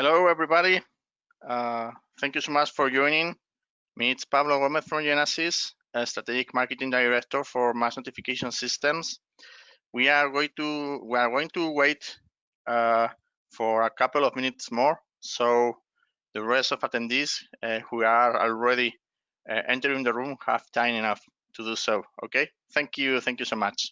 Hello, everybody. Thank you so much for joining me. It's Pablo Gomez from Genesis, a strategic marketing director for mass notification systems. We are going to wait for a couple of minutes more, so the rest of attendees who are already entering the room have time enough to do so. Okay. Thank you so much.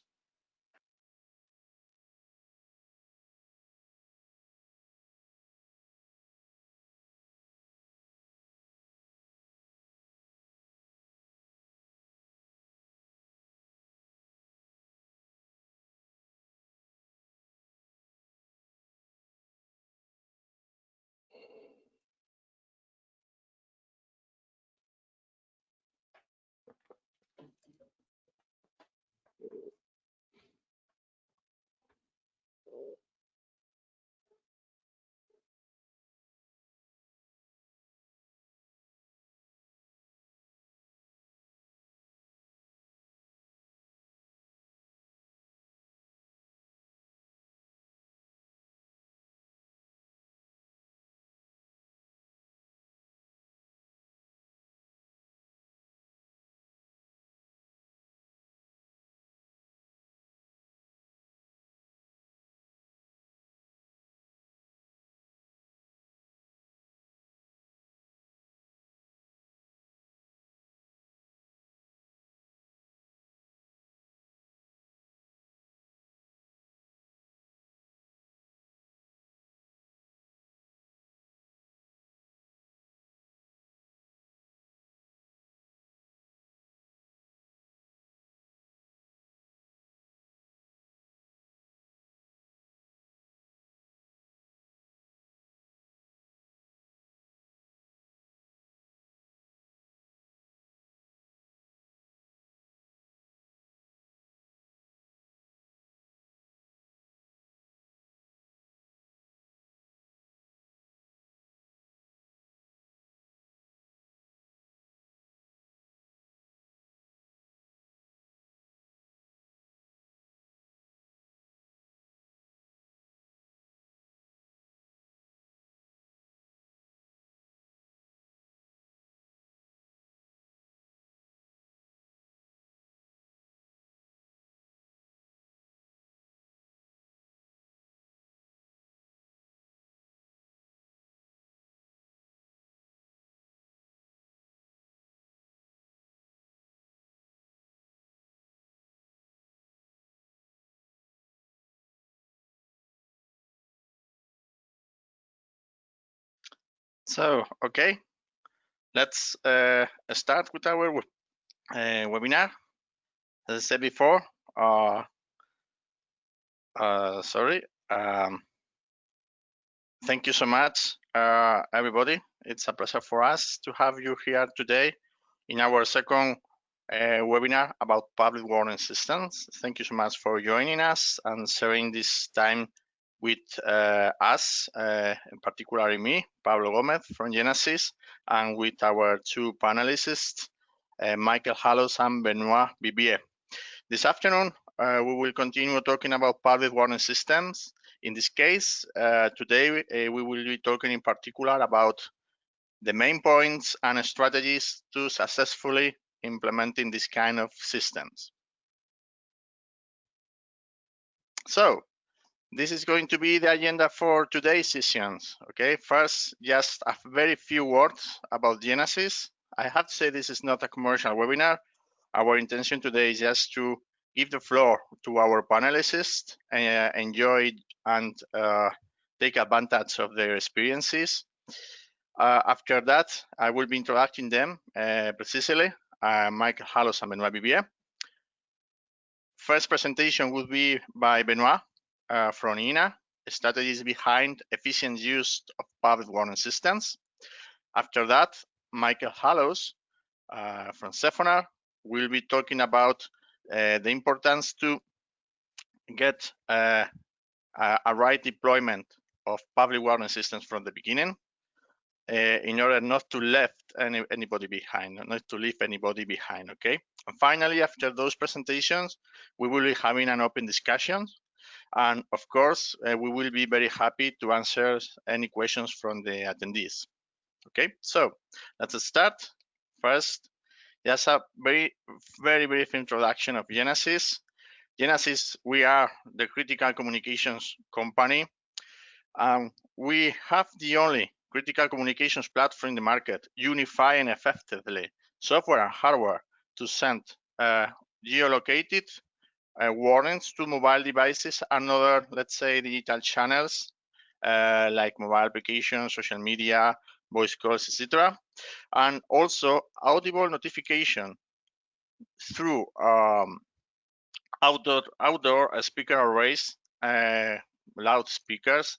So, okay, let's start with our webinar. As I said before, sorry. Thank you so much, everybody. It's a pleasure for us to have you here today in our second webinar about public warning systems. Thank you so much for joining us and sharing this time with us, in particular me, Pablo Gomez from Genesis, and with our two panelists, Michael Hallowes and Benoit Vivier. This afternoon, we will continue talking about public warning systems. In this case, today we will be talking in particular about the main points and strategies to successfully implementing this kind of systems. So, this is going to be the agenda for today's sessions. Okay, first, just a very few words about Genesis. I have to say this is not a commercial webinar. Our intention today is just to give the floor to our panelists, enjoy and take advantage of their experiences. After that, I will be introducing them precisely, Michael Hallowes and Benoit Vivier. First presentation will be by Benoit from INA, strategies behind efficient use of public warning systems. After that, Michael Hallowes from Sephonar will be talking about the importance to get a right deployment of public warning systems from the beginning in order not to left anybody behind, not to leave anybody behind, okay? And finally, after those presentations, we will be having an open discussion. And of course, we will be very happy to answer any questions from the attendees. Okay, so let's start. First, just a very brief introduction of Genesis. Genesis, we are the critical communications company. We have the only critical communications platform in the market, unifying effectively software and hardware to send geolocated warnings to mobile devices and other, let's say, digital channels like mobile applications, social media, voice calls, etc. And also audible notification through outdoor speaker arrays, loudspeakers,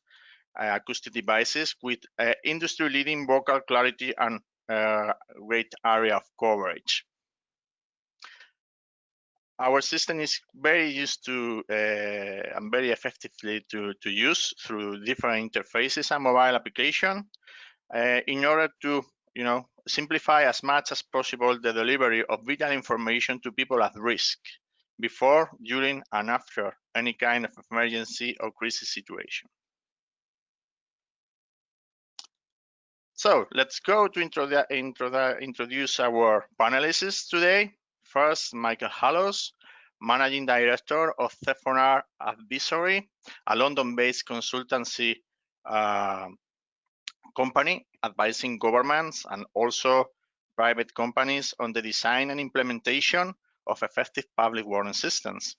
acoustic devices with industry-leading vocal clarity and great area of coverage. Our system is very used to and very effectively to use through different interfaces and mobile application in order to simplify as much as possible the delivery of vital information to people at risk before, during, and after any kind of emergency or crisis situation. So let's go to introduce our panelists today. First, Michael Hallowes, Managing Director of Zephyrnar Advisory, a London-based consultancy company advising governments and also private companies on the design and implementation of effective public warning systems.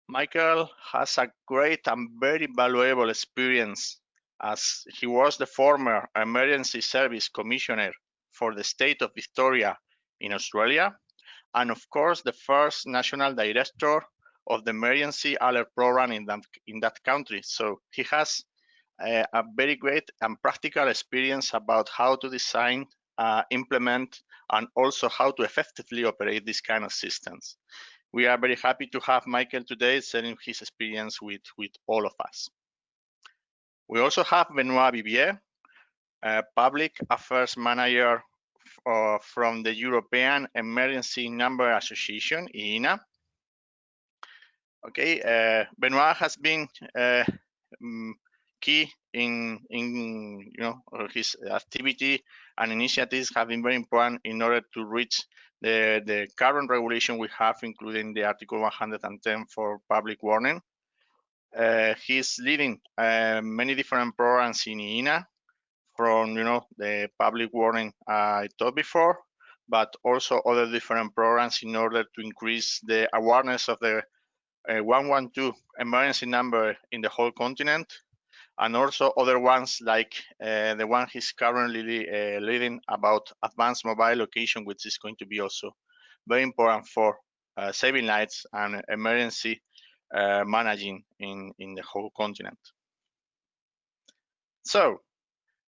Michael has a great and very valuable experience as he was the former Emergency Service Commissioner for the state of Victoria in Australia, and of course the first National Director of the Emergency Alert Program in that country. So he has a very great and practical experience about how to design, implement, and also how to effectively operate these kind of systems. We are very happy to have Michael today sharing his experience with all of us. We also have Benoit Vivier, Public Affairs Manager from the European Emergency Number Association, EINA. Okay, Benoit has been key in his activity and initiatives have been very important in order to reach the current regulation we have, including the Article 110 for public warning. He's leading many different programs in EINA, from the public warning I talked before, but also other different programs in order to increase the awareness of the 112 emergency number in the whole continent, and also other ones like the one he's currently leading about advanced mobile location, which is going to be also very important for saving lives and emergency managing in the whole continent. So,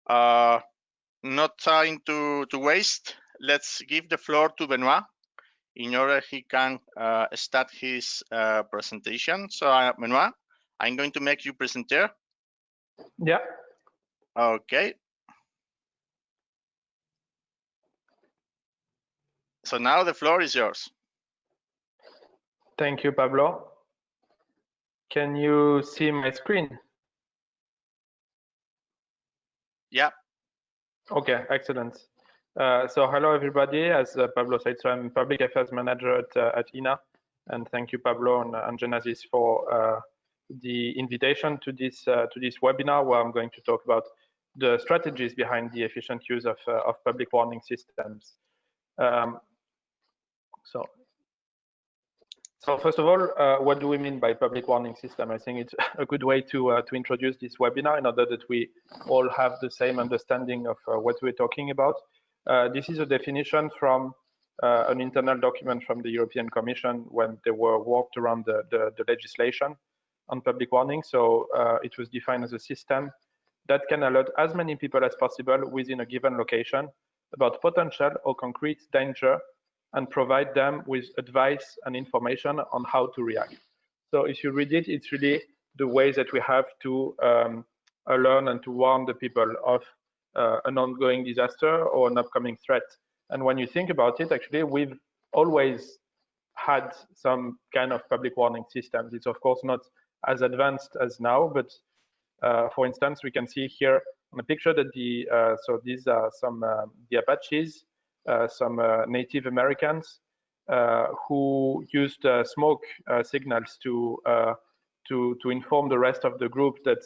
not time to waste, let's give the floor to Benoit in order he can start his presentation. So Benoit, I'm going to make you presenter. Yeah. Okay. So now the floor is yours. Thank you, Pablo. Can you see my screen? Yeah. Okay, excellent. So hello, everybody. As Pablo said, so I'm Public Affairs Manager at EINA. And thank you, Pablo and Genesis, for the invitation to this webinar, where I'm going to talk about the strategies behind the efficient use of public warning systems. So first of all, what do we mean by public warning system? I think it's a good way to introduce this webinar in order that we all have the same understanding of what we're talking about. This is a definition from an internal document from the European Commission when they were worked around the legislation on public warning. So it was defined as a system that can alert as many people as possible within a given location about potential or concrete danger and provide them with advice and information on how to react. So if you read it, it's really the ways that we have to learn and to warn the people of an ongoing disaster or an upcoming threat. And when you think about it, actually, we've always had some kind of public warning systems. It's of course not as advanced as now, but for instance, we can see here on the picture that so these are some the Apaches, some Native Americans who used smoke signals to inform the rest of the group that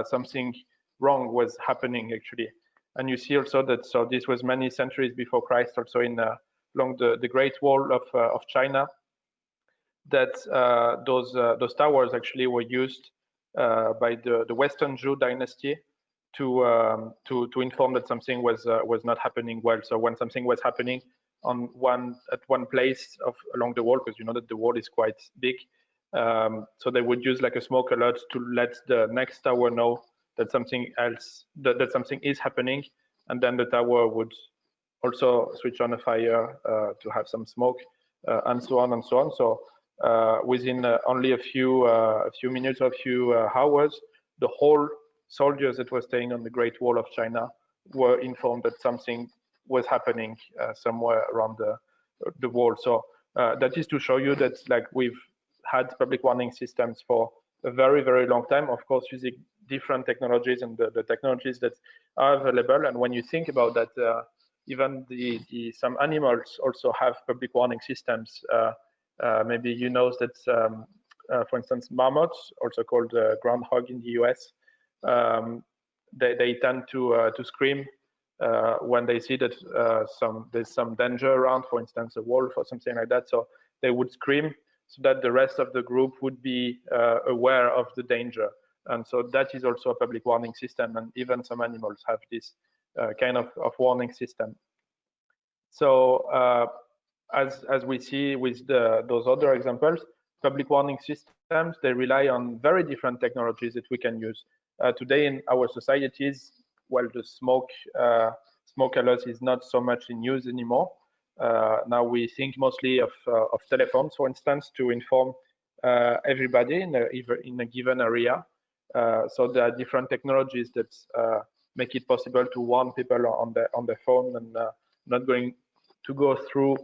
something wrong was happening actually. And you see also that so this was many centuries before Christ, also in along the Great Wall of China, that those towers actually were used by the Western Zhou dynasty to inform that something was not happening well. So when something was happening at one place along the wall, because you know that the wall is quite big, so they would use like a smoke alert to let the next tower know that something else that something is happening, and then the tower would also switch on a fire to have some smoke, and so on and so on. So within only a few minutes or a few hours, the whole soldiers that were staying on the Great Wall of China were informed that something was happening somewhere around the wall. So that is to show you that like we've had public warning systems for a very, very long time, of course, using different technologies and the technologies that are available. And when you think about that, even some animals also have public warning systems. Maybe you know that, for instance, marmots, also called groundhog in the US, they tend to scream when they see that there's some danger around, for instance, a wolf or something like that. So they would scream so that the rest of the group would be aware of the danger. And so that is also a public warning system, and even some animals have this kind of warning system. So as we see with those other examples, public warning systems, they rely on very different technologies that we can use. Today in our societies, well, the smoke alert is not so much in use anymore. Now we think mostly of telephones, for instance, to inform everybody in a given area. So there are different technologies that make it possible to warn people on the phone, and not going to go through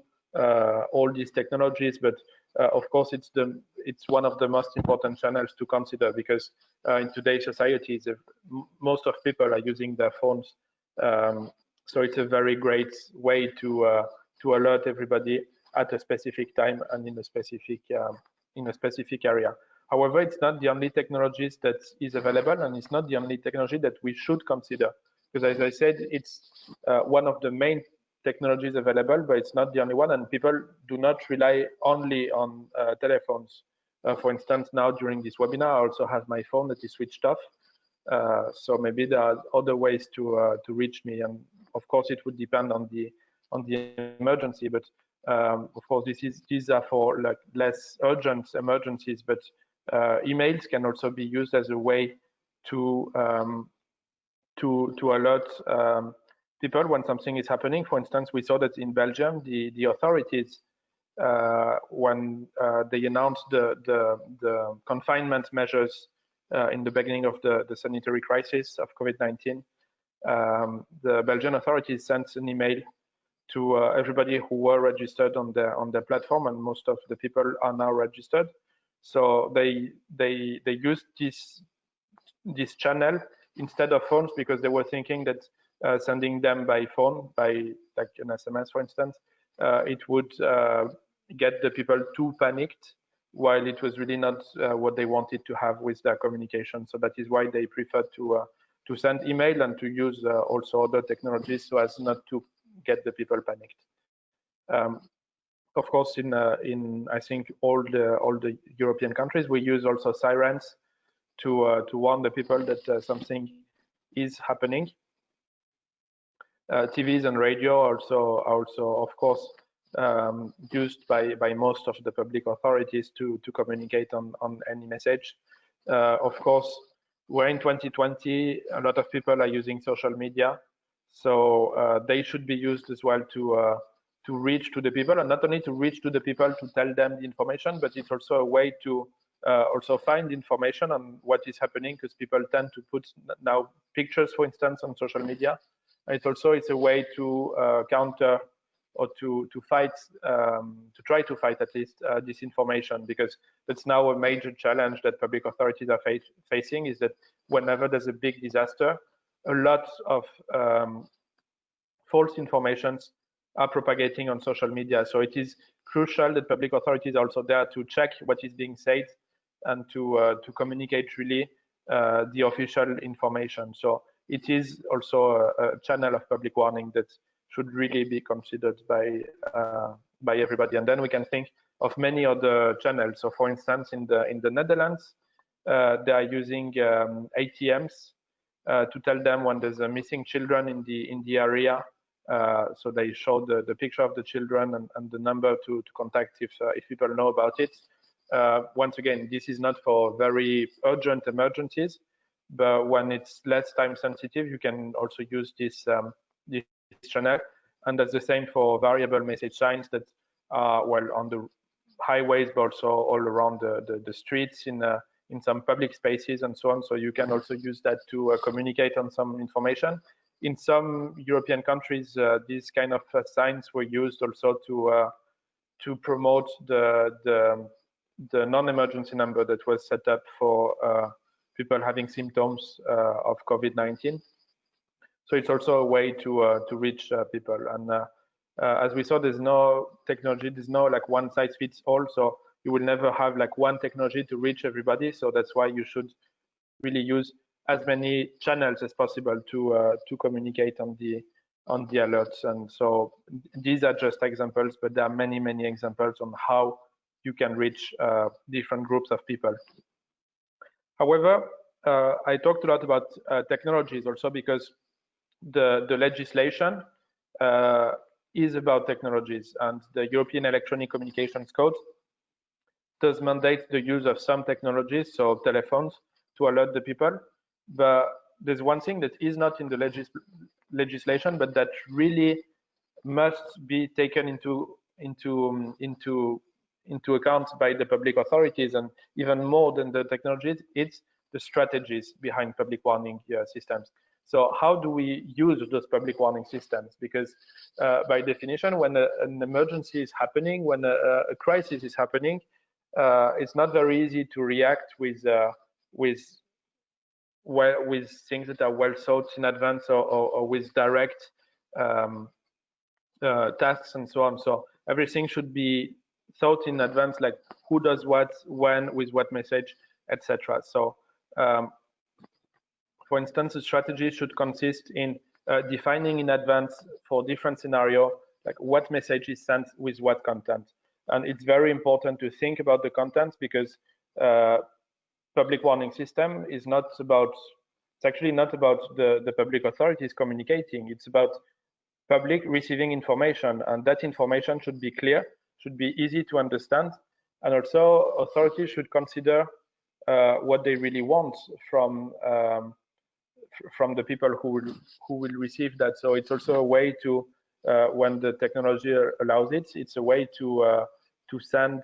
all these technologies, but of course it's one of the most important channels to consider, because in today's society most of people are using their phones, so it's a very great way to alert everybody at a specific time and in a specific area. However, it's not the only technologies that is available, and it's not the only technology that we should consider, because as I said, it's one of the main technologies available, but it's not the only one, and people do not rely only on telephones. For instance, now during this webinar, I also have my phone that is switched off, so maybe there are other ways to reach me, and of course it would depend on the emergency, but of course these are for like less urgent emergencies, but emails can also be used as a way to alert people when something is happening. For instance, we saw that in Belgium, the authorities, when they announced the confinement measures in the beginning of the sanitary crisis of COVID-19, the Belgian authorities sent an email to everybody who were registered on their platform, and most of the people are now registered. So they used this channel instead of phones, because they were thinking that sending them by phone, by like an SMS, for instance, it would get the people too panicked, while it was really not what they wanted to have with their communication. So that is why they preferred to send email and to use also other technologies so as not to get the people panicked. Of course, in I think all the European countries, we use also sirens to warn the people that something is happening. TVs and radio also of course used by most of the public authorities to communicate on any message. Of course, we're in 2020. A lot of people are using social media, so they should be used as well to reach to the people, and not only to reach to the people to tell them the information, but it's also a way to also find information on what is happening, because people tend to put now pictures, for instance, on social media. It's a way to counter or to fight, to try to fight at least disinformation, because that's now a major challenge that public authorities are facing, is that whenever there's a big disaster, a lot of false informations are propagating on social media. So it is crucial that public authorities are also there to check what is being said and to communicate really the official information. So it is also a channel of public warning that should really be considered by everybody. And then we can think of many other channels. So for instance, in the Netherlands, they are using ATMs to tell them when there's a missing children in the area. So they show the picture of the children and the number to contact if people know about it. Once again, this is not for very urgent emergencies, but when it's less time sensitive, you can also use this channel. And that's the same for variable message signs that are, well, on the highways, but also all around the streets in some public spaces and so on. So you can also use that to communicate on some information. In some European countries, these kind of signs were used also to promote the non-emergency number that was set up for people having symptoms of COVID-19. So it's also a way to reach people. And as we saw, there's no technology, there's no like one size fits all. So you will never have like one technology to reach everybody. So that's why you should really use as many channels as possible to communicate on the alerts. And so these are just examples, but there are many examples on how you can reach different groups of people. However, I talked a lot about technologies also because the legislation is about technologies, and the European Electronic Communications Code does mandate the use of some technologies, so telephones, to alert the people. But there's one thing that is not in the legislation, but that really must be taken into account by the public authorities, and even more than the technologies, it's the strategies behind public warning systems. So how do we use those public warning systems? Because by definition, when an emergency is happening, when a crisis is happening, it's not very easy to react with things that are well thought in advance, or with direct tasks and so on. So everything should be thought in advance, like who does what, when, with what message, etc. So for instance, a strategy should consist in defining in advance for different scenarios, like what message is sent with what content. And it's very important to think about the content, because public warning system is not about, it's actually not about the public authorities communicating, it's about public receiving information, and that information should be clear, should be easy to understand, and also authorities should consider what they really want from the people who will receive that. So it's also a way to, when the technology allows it, it's a way to send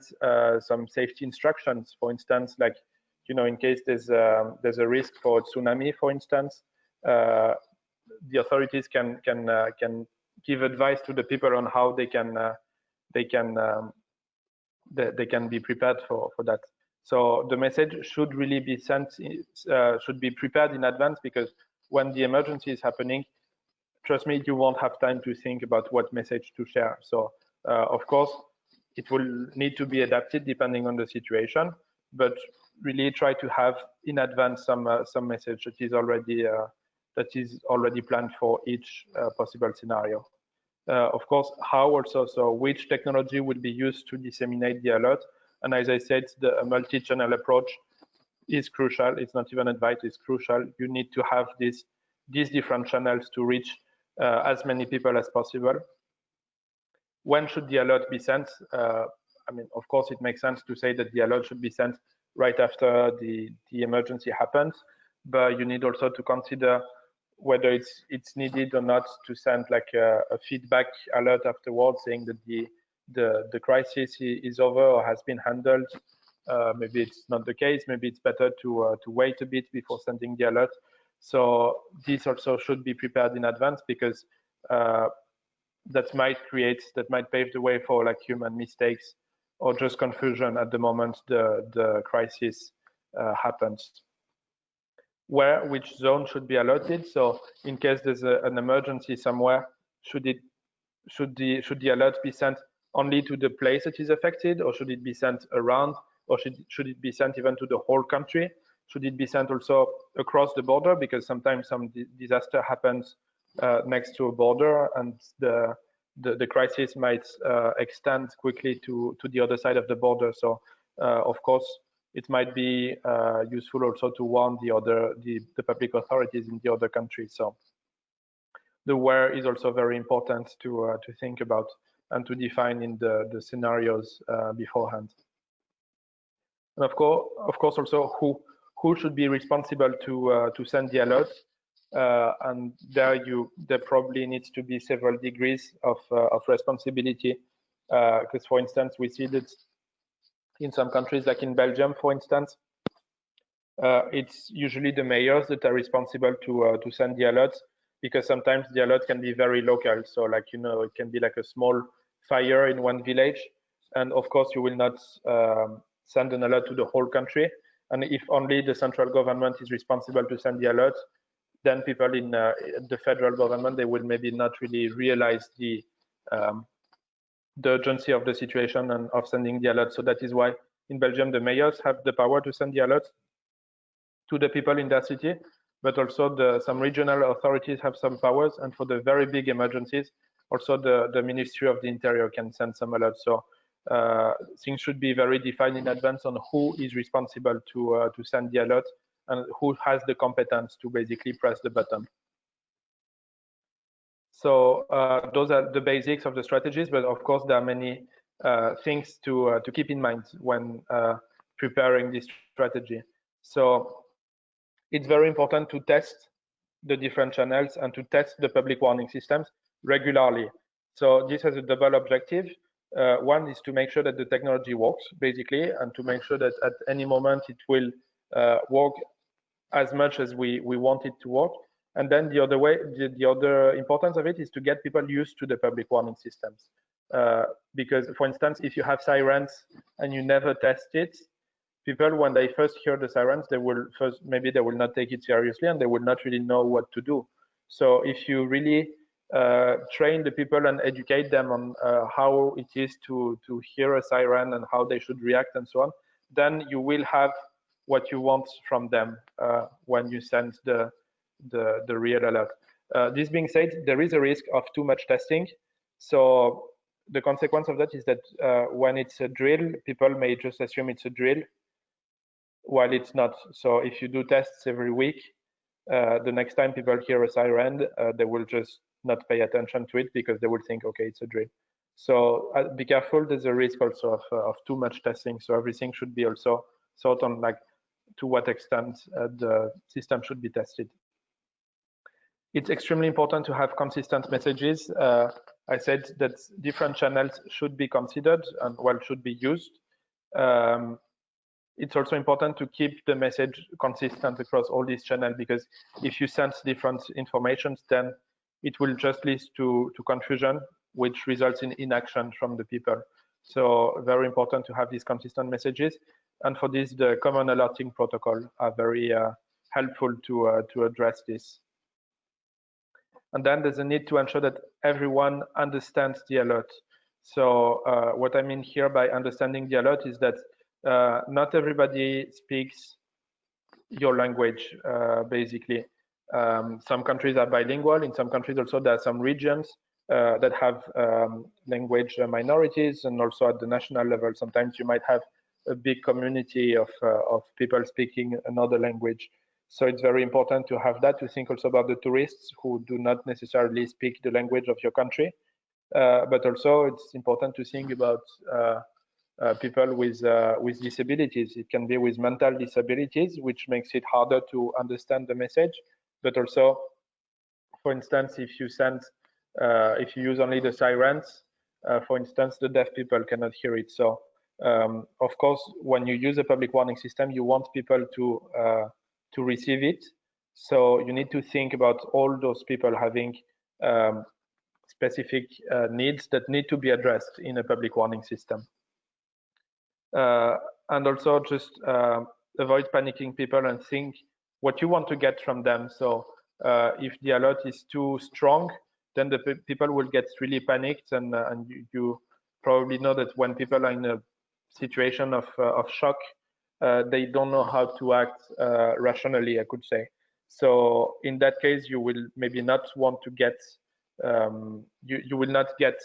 some safety instructions. For instance, like, you know, in case there's a risk for a tsunami, for instance, the authorities can give advice to the people on how they can be prepared for that. So the message should really be sent, should be prepared in advance, because when the emergency is happening, trust me, you won't have time to think about what message to share. So of course, it will need to be adapted depending on the situation, but really try to have in advance some message that is already planned for each possible scenario. Of course, how also, so which technology will be used to disseminate the alert. And as I said, the multi-channel approach is crucial. It's not even advice, it's crucial. You need to have these different channels to reach as many people as possible. When should the alert be sent? I mean, of course, it makes sense to say that the alert should be sent right after the emergency happens, but you need also to consider whether it's needed or not to send like a feedback alert afterwards, saying that the crisis is over or has been handled. Maybe it's not the case. Maybe it's better to wait a bit before sending the alert. So this also should be prepared in advance, because that might pave the way for like human mistakes or just confusion at the moment the crisis happens. Which zone should be alerted? So in case there's an emergency somewhere, should the alert be sent only to the place that is affected, or should it be sent around, or should it be sent even to the whole country? Should it be sent also across the border? Because sometimes some disaster happens next to a border, and the crisis might extend quickly to the other side of the border. So of course, it might be useful also to warn the public authorities in the other countries. So the where is also very important to think about and to define in the scenarios beforehand. And of course, also who should be responsible to send the alert. And there probably needs to be several degrees of responsibility. Because, for instance, we see that in some countries, like in Belgium, for instance, it's usually the mayors that are responsible to send the alerts, because sometimes the alert can be very local. So, like, you know, it can be like a small fire in one village, and of course, you will not send an alert to the whole country. And if only the central government is responsible to send the alert, then people in the federal government, they will maybe not really realize the urgency of the situation and of sending the alert. So that is why in Belgium, the mayors have the power to send the alert to the people in their city, but also some regional authorities have some powers. And for the very big emergencies, also the Ministry of the Interior can send some alerts. So things should be very defined in advance on who is responsible to send the alert and who has the competence to basically press the button. So those are the basics of the strategies, but of course there are many things to keep in mind when preparing this strategy. So it's very important to test the different channels and to test the public warning systems regularly. So this has a double objective. One is to make sure that the technology works, basically, and to make sure that at any moment it will work as much as we want it to work. And then the other importance of it is to get people used to the public warning systems. Because, for instance, if you have sirens and you never test it, people, when they first hear the sirens, maybe they will not take it seriously and they will not really know what to do. So if you really train the people and educate them on how it is to hear a siren and how they should react and so on, then you will have what you want from them when you send the real alert. This being said, there is a risk of too much testing. So the consequence of that is that when it's a drill, people may just assume it's a drill, while it's not. So if you do tests every week, the next time people hear a siren, they will just not pay attention to it because they will think, okay, it's a drill. So be careful. There's a risk also of too much testing. So everything should be also thought on, like to what extent the system should be tested. It's extremely important to have consistent messages. I said that different channels should be considered and should be used. It's also important to keep the message consistent across all these channels, because if you send different informations, then it will just lead to confusion, which results in inaction from the people. So very important to have these consistent messages. And for this, the common alerting protocol are very helpful to address this. And then there's a need to ensure that everyone understands the alert. So what I mean here by understanding the alert is that not everybody speaks your language, basically. Some countries are bilingual. In some countries also there are some regions that have language minorities, and also at the national level, sometimes you might have a big community of people speaking another language. So it's very important to have that, to think also about the tourists who do not necessarily speak the language of your country. But also it's important to think about people with disabilities. It can be with mental disabilities, which makes it harder to understand the message. But also, for instance, if you use only the sirens, for instance, the deaf people cannot hear it. So, of course, when you use a public warning system, you want people to receive it. So you need to think about all those people having specific needs that need to be addressed in a public warning system. And also just avoid panicking people and think what you want to get from them. So if the alert is too strong, then the people will get really panicked, and you probably know that when people are in a situation of shock, they don't know how to act rationally, I could say. So in that case, you will maybe not want to get, you will not get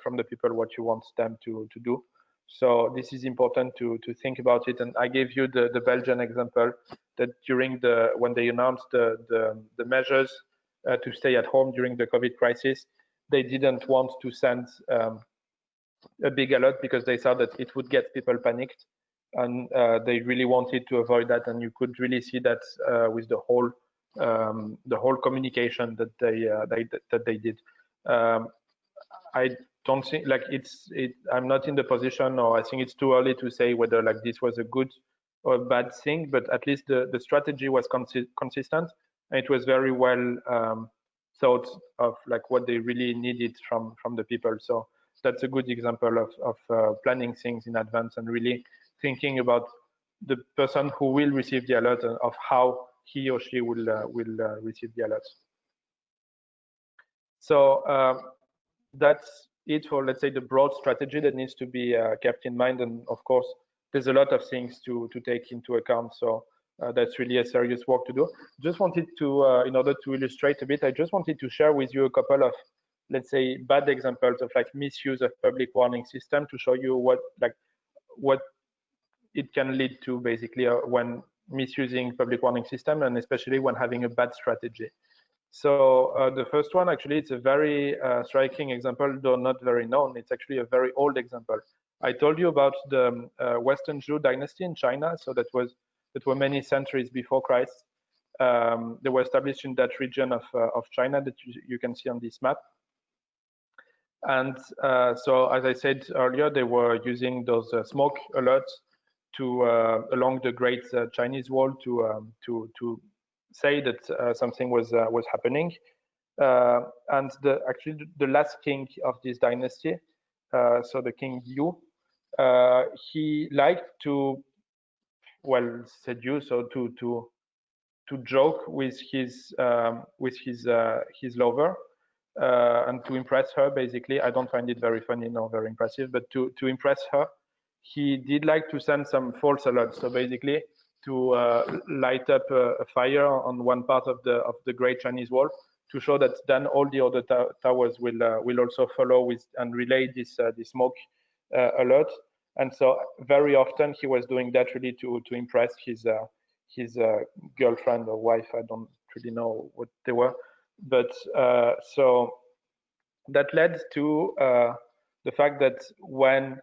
from the people what you want them to do. So this is important to think about it. And I gave you the Belgian example that during when they announced the measures to stay at home during the COVID crisis, they didn't want to send a big alert because they thought that it would get people panicked, and they really wanted to avoid that. And you could really see that with the whole communication that they did. I don't think like I'm not in the position, or I think it's too early to say whether like this was a good or a bad thing, but at least the strategy was consistent, and it was very well thought of, like what they really needed from the people. So that's a good example of planning things in advance and really thinking about the person who will receive the alert and of how he or she will receive the alert. So that's it for, let's say, the broad strategy that needs to be kept in mind. And of course, there's a lot of things to take into account. So that's really a serious work to do. Just wanted to, in order to illustrate a bit, I just wanted to share with you a couple of, let's say, bad examples of like misuse of public warning system to show you what it can lead to basically when misusing public warning system, and especially when having a bad strategy. So the first one, actually, it's a very striking example, though not very known. It's actually a very old example. I told you about the Western Zhou dynasty in China. So that were many centuries before Christ. They were established in that region of China that you can see on this map. And so, as I said earlier, they were using those smoke alerts to along the Great Chinese Wall to say that something was happening. And actually the last king of this dynasty, so the King Yu, he liked to, well, seduce, or to joke with his lover, and to impress her. Basically, I don't find it very funny nor very impressive, but to impress her, he did like to send some false alerts. So basically, to light up a fire on one part of the Great Chinese Wall, to show that then all the other towers will also follow with and relay this smoke alert. And so very often he was doing that really to impress his girlfriend or wife. I don't really know what they were, but so that led to the fact that when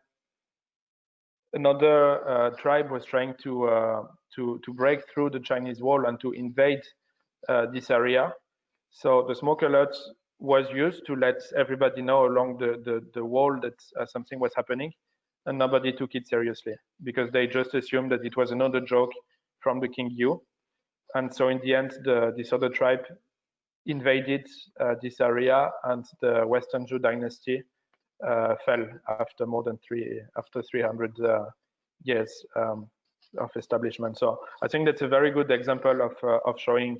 another tribe was trying to break through the Chinese wall and to invade this area, so the smoke alert was used to let everybody know along the wall that something was happening, and nobody took it seriously because they just assumed that it was another joke from the King Yu. And so in the end, this other tribe invaded this area, and the Western Zhou dynasty fell after more than 300 years of establishment. So I think that's a very good example of showing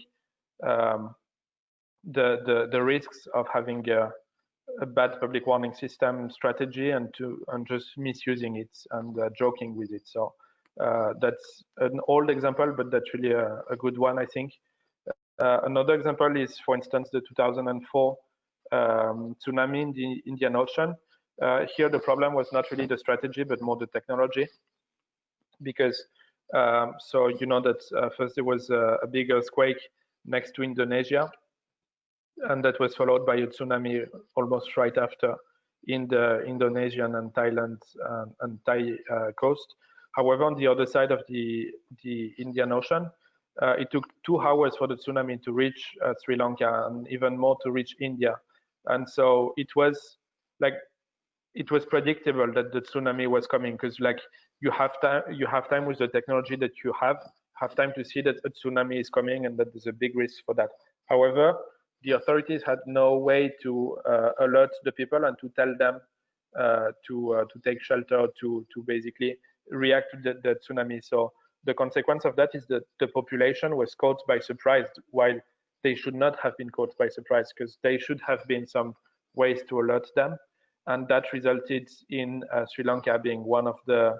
the risks of having a bad public warning system strategy and just misusing it and joking with it. So that's an old example, but that's really a good one, I think. Another example is, for instance, the 2004 tsunami in the Indian Ocean. Here, the problem was not really the strategy, but more the technology, because so you know that first there was a big earthquake next to Indonesia, and that was followed by a tsunami almost right after in the Indonesian and Thailand and Thai coast. However, on the other side of the Indian Ocean, it took 2 hours for the tsunami to reach Sri Lanka, and even more to reach India. And so it was predictable that the tsunami was coming, because like you have time with the technology that you have time to see that a tsunami is coming and that there's a big risk for that. However, the authorities had no way to alert the people and to tell them to take shelter, to basically react to the tsunami. So the consequence of that is that the population was caught by surprise, while they should not have been caught by surprise, because they should have been some ways to alert them. And that resulted in Sri Lanka being one of the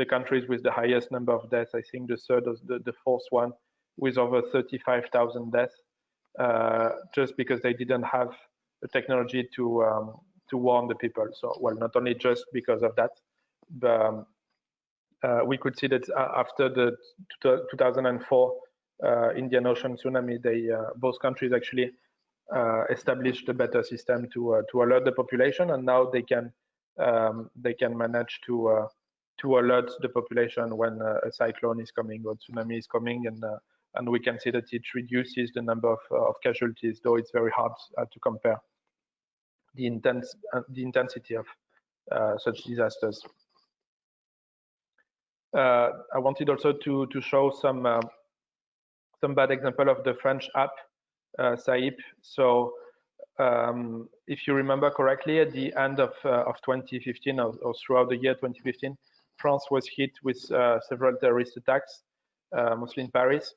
countries with the highest number of deaths. I think the third or the fourth one, with over 35,000 deaths, just because they didn't have the technology to warn the people. So, well, not only just because of that, but we could see that after the 2004 Indian Ocean tsunami, both countries actually established a better system to alert the population, and now they can manage to alert the population when a cyclone is coming or tsunami is coming, and we can see that it reduces the number of casualties, though it's very hard to compare the intensity of such disasters. I wanted also to show some bad example of the French app, SAIP. So if you remember correctly, at the end of 2015 or throughout the year 2015, France was hit with several terrorist attacks, mostly in Paris.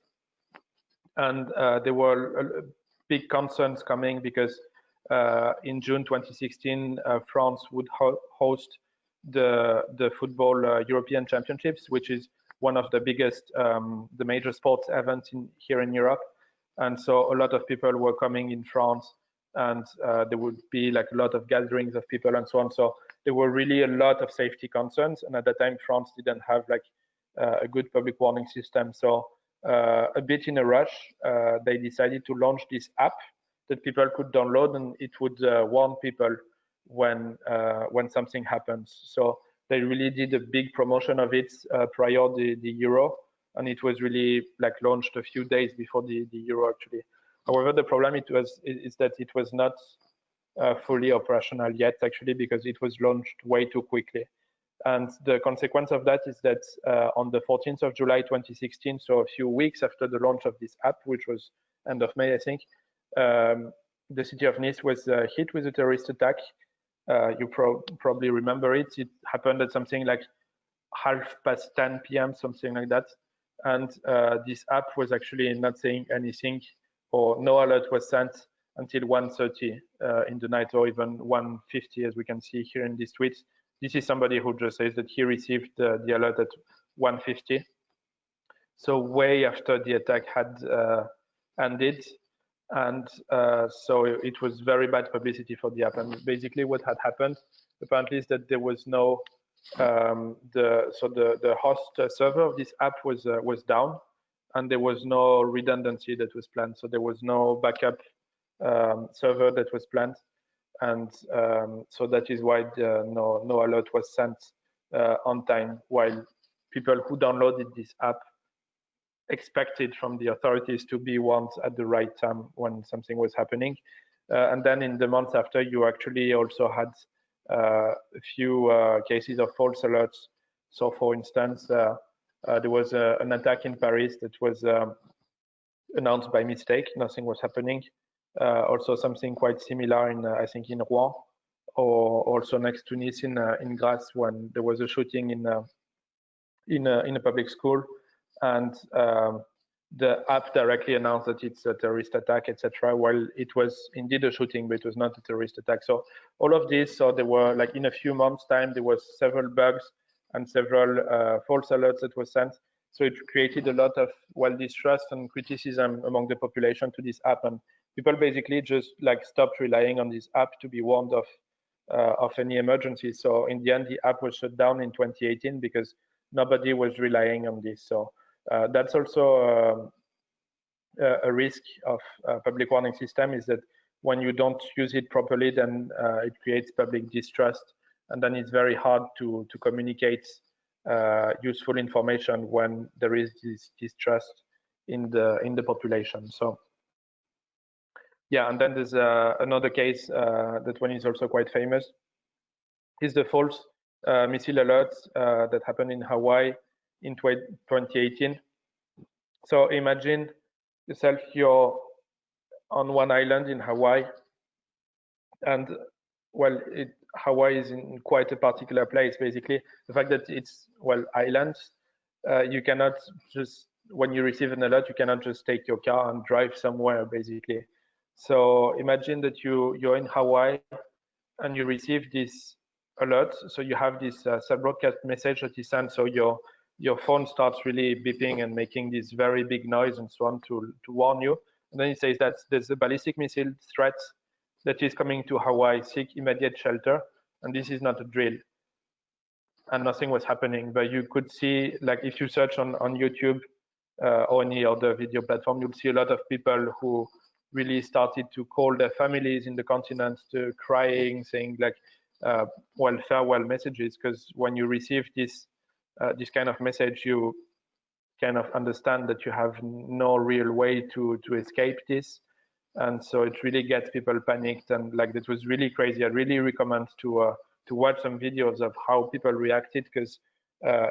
And there were big concerns coming because in June 2016, France would host the football European Championships, which is one of the biggest, the major sports events here in Europe. And so a lot of people were coming in France, and there would be like a lot of gatherings of people and so on. So there were really a lot of safety concerns. And at the time, France didn't have like a good public warning system. So a bit in a rush, they decided to launch this app that people could download, and it would warn people when something happens. So they really did a big promotion of it prior the Euro, and it was really like launched a few days before the Euro actually. However, the problem is that it was not fully operational yet actually, because it was launched way too quickly. And the consequence of that is that on the 14th of July 2016, so a few weeks after the launch of this app, which was end of May, I think, the city of Nice was hit with a terrorist attack. You probably remember it. It happened at something like 10:30 p.m., something like that. And this app was actually not saying anything, or no alert was sent until 1:30 in the night, or even 1:50, as we can see here in this tweet. This is somebody who just says that he received the alert at 1:50. So way after the attack had ended. And so it was very bad publicity for the app. And basically what had happened, apparently, is that there was no, the host server of this app was down, and there was no redundancy that was planned. So there was no backup server that was planned. And so that is why no alert was sent on time, while people who downloaded this app expected from the authorities to be warned at the right time when something was happening. And then in the months after, you actually also had a few cases of false alerts. So for instance, there was an attack in Paris that was announced by mistake. Nothing was happening. Also something quite similar in, I think, in Rouen, or also next to Nice in Grasse, when there was a shooting in a public school, and the app directly announced that it's a terrorist attack, etc. While it was indeed a shooting, but it was not a terrorist attack. So all of this, so there were like in a few months' time, there was several bugs and several false alerts that were sent. So it created a lot of distrust and criticism among the population to this app, and people basically just like stopped relying on this app to be warned of any emergency. So in the end, the app was shut down in 2018 because nobody was relying on this. So that's also a risk of public warning system, is that when you don't use it properly, then it creates public distrust, and then it's very hard to communicate useful information when there is this distrust in the population. So yeah, and then there's another case that one is also quite famous, is the false missile alerts that happened in Hawaii in 2018. So imagine yourself, you're on one island in Hawaii, and well, Hawaii is in quite a particular place. Basically, the fact that it's islands, you cannot just, when you receive an alert, you cannot just take your car and drive somewhere, basically. So imagine that you're in Hawaii and you receive this alert. So you have this sub-broadcast message that is sent. So your phone starts really beeping and making this very big noise and so on to warn you. And then it says that there's a ballistic missile threat that is coming to Hawaii, seek immediate shelter. And this is not a drill. And nothing was happening. But you could see, like if you search on YouTube or any other video platform, you'll see a lot of people who really started to call their families in the continent, to crying, saying like, farewell messages. Because when you receive this kind of message, you kind of understand that you have no real way to escape this. And so it really gets people panicked, and like that was really crazy. I really recommend to watch some videos of how people reacted, because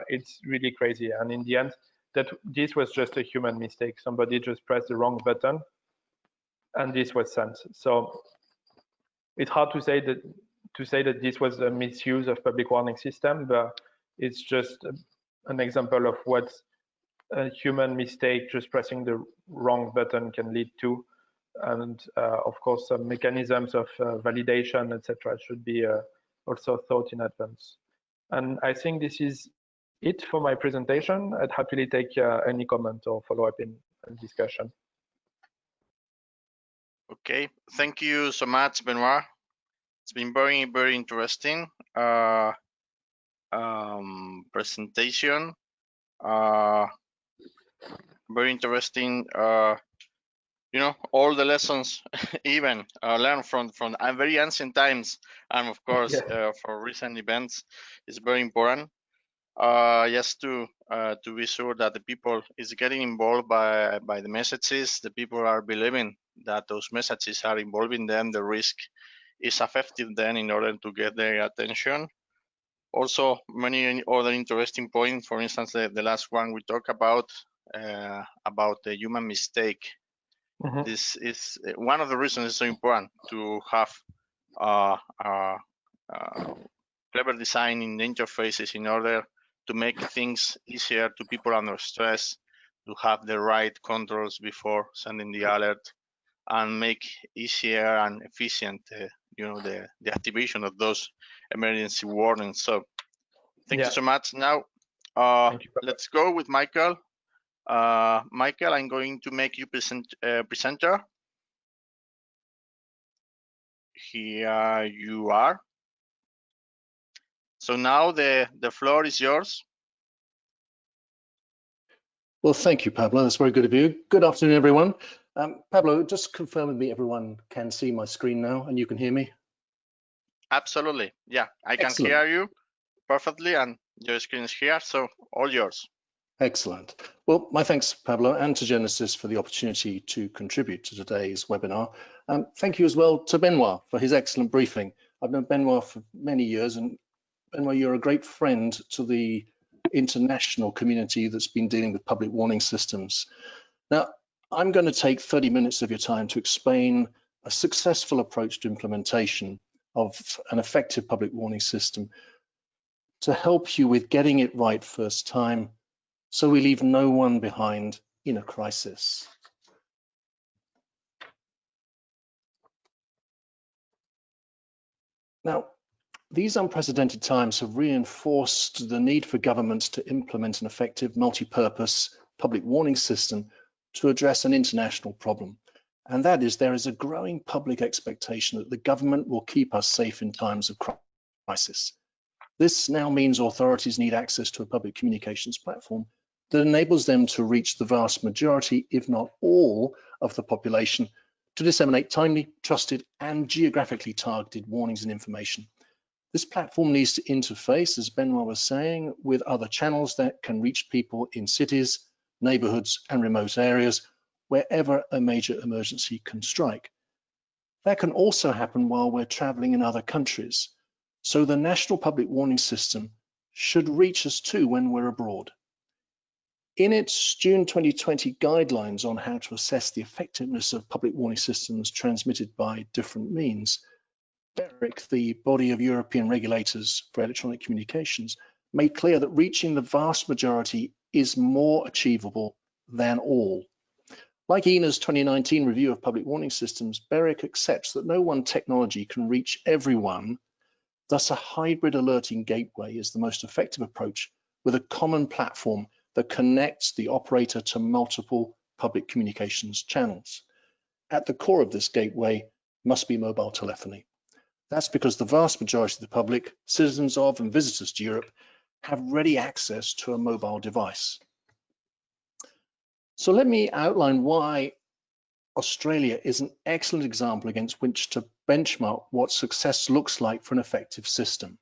it's really crazy. And in the end, that this was just a human mistake. Somebody just pressed the wrong button, and this was sent. So it's hard to say that this was a misuse of public warning system, but it's just an example of what a human mistake, just pressing the wrong button, can lead to. And of course, some mechanisms of validation, etc., should be also thought in advance. And I think this is it for my presentation. I'd happily take any comment or follow-up in discussion. Okay, thank you so much, Benoit. It's been very, very interesting presentation. Very interesting. You know, all the lessons even learned from very ancient times, and of course for recent events is very important. Just to be sure that the people is getting involved by the messages, the people are believing that those messages are involving them, the risk is affecting them in order to get their attention. Also, many other interesting points. For instance, the last one we talked about the human mistake. Mm-hmm. This is one of the reasons it's so important to have clever design in the interfaces in order to make things easier to people under stress, to have the right controls before sending the alert, and make easier and efficient, the activation of those emergency warnings. So, thank you so much. Now, let's go with Michael. Michael, I'm going to make you presenter. Here you are. So now the floor is yours. Well, thank you, Pablo. That's very good of you. Good afternoon, everyone. Pablo, just confirm with me everyone can see my screen now and you can hear me? Absolutely. Yeah, I can hear you perfectly and your screen is here, so all yours. Excellent. Well, my thanks, Pablo, and to Genesis for the opportunity to contribute to today's webinar. Thank you as well to Benoit for his excellent briefing. I've known Benoit for many years, and Benoit, you're a great friend to the international community that's been dealing with public warning systems. Now, I'm going to take 30 minutes of your time to explain a successful approach to implementation of an effective public warning system to help you with getting it right first time, so we leave no one behind in a crisis. Now, these unprecedented times have reinforced the need for governments to implement an effective multi-purpose public warning system to address an international problem. And that is, there is a growing public expectation that the government will keep us safe in times of crisis. This now means authorities need access to a public communications platform that enables them to reach the vast majority, if not all, of the population to disseminate timely, trusted, and geographically targeted warnings and information. This platform needs to interface, as Benoit was saying, with other channels that can reach people in cities, neighborhoods, and remote areas wherever a major emergency can strike. That can also happen while we're traveling in other countries. So the national public warning system should reach us too when we're abroad. In its June 2020 guidelines on how to assess the effectiveness of public warning systems transmitted by different means, BEREC, the body of European regulators for electronic communications, made clear that reaching the vast majority is more achievable than all. Like ENA's 2019 review of public warning systems, BEREC accepts that no one technology can reach everyone. Thus, a hybrid alerting gateway is the most effective approach, with a common platform that connects the operator to multiple public communications channels. At the core of this gateway must be mobile telephony. That's because the vast majority of the public, citizens of and visitors to Europe, have ready access to a mobile device. So let me outline why Australia is an excellent example against which to benchmark what success looks like for an effective system.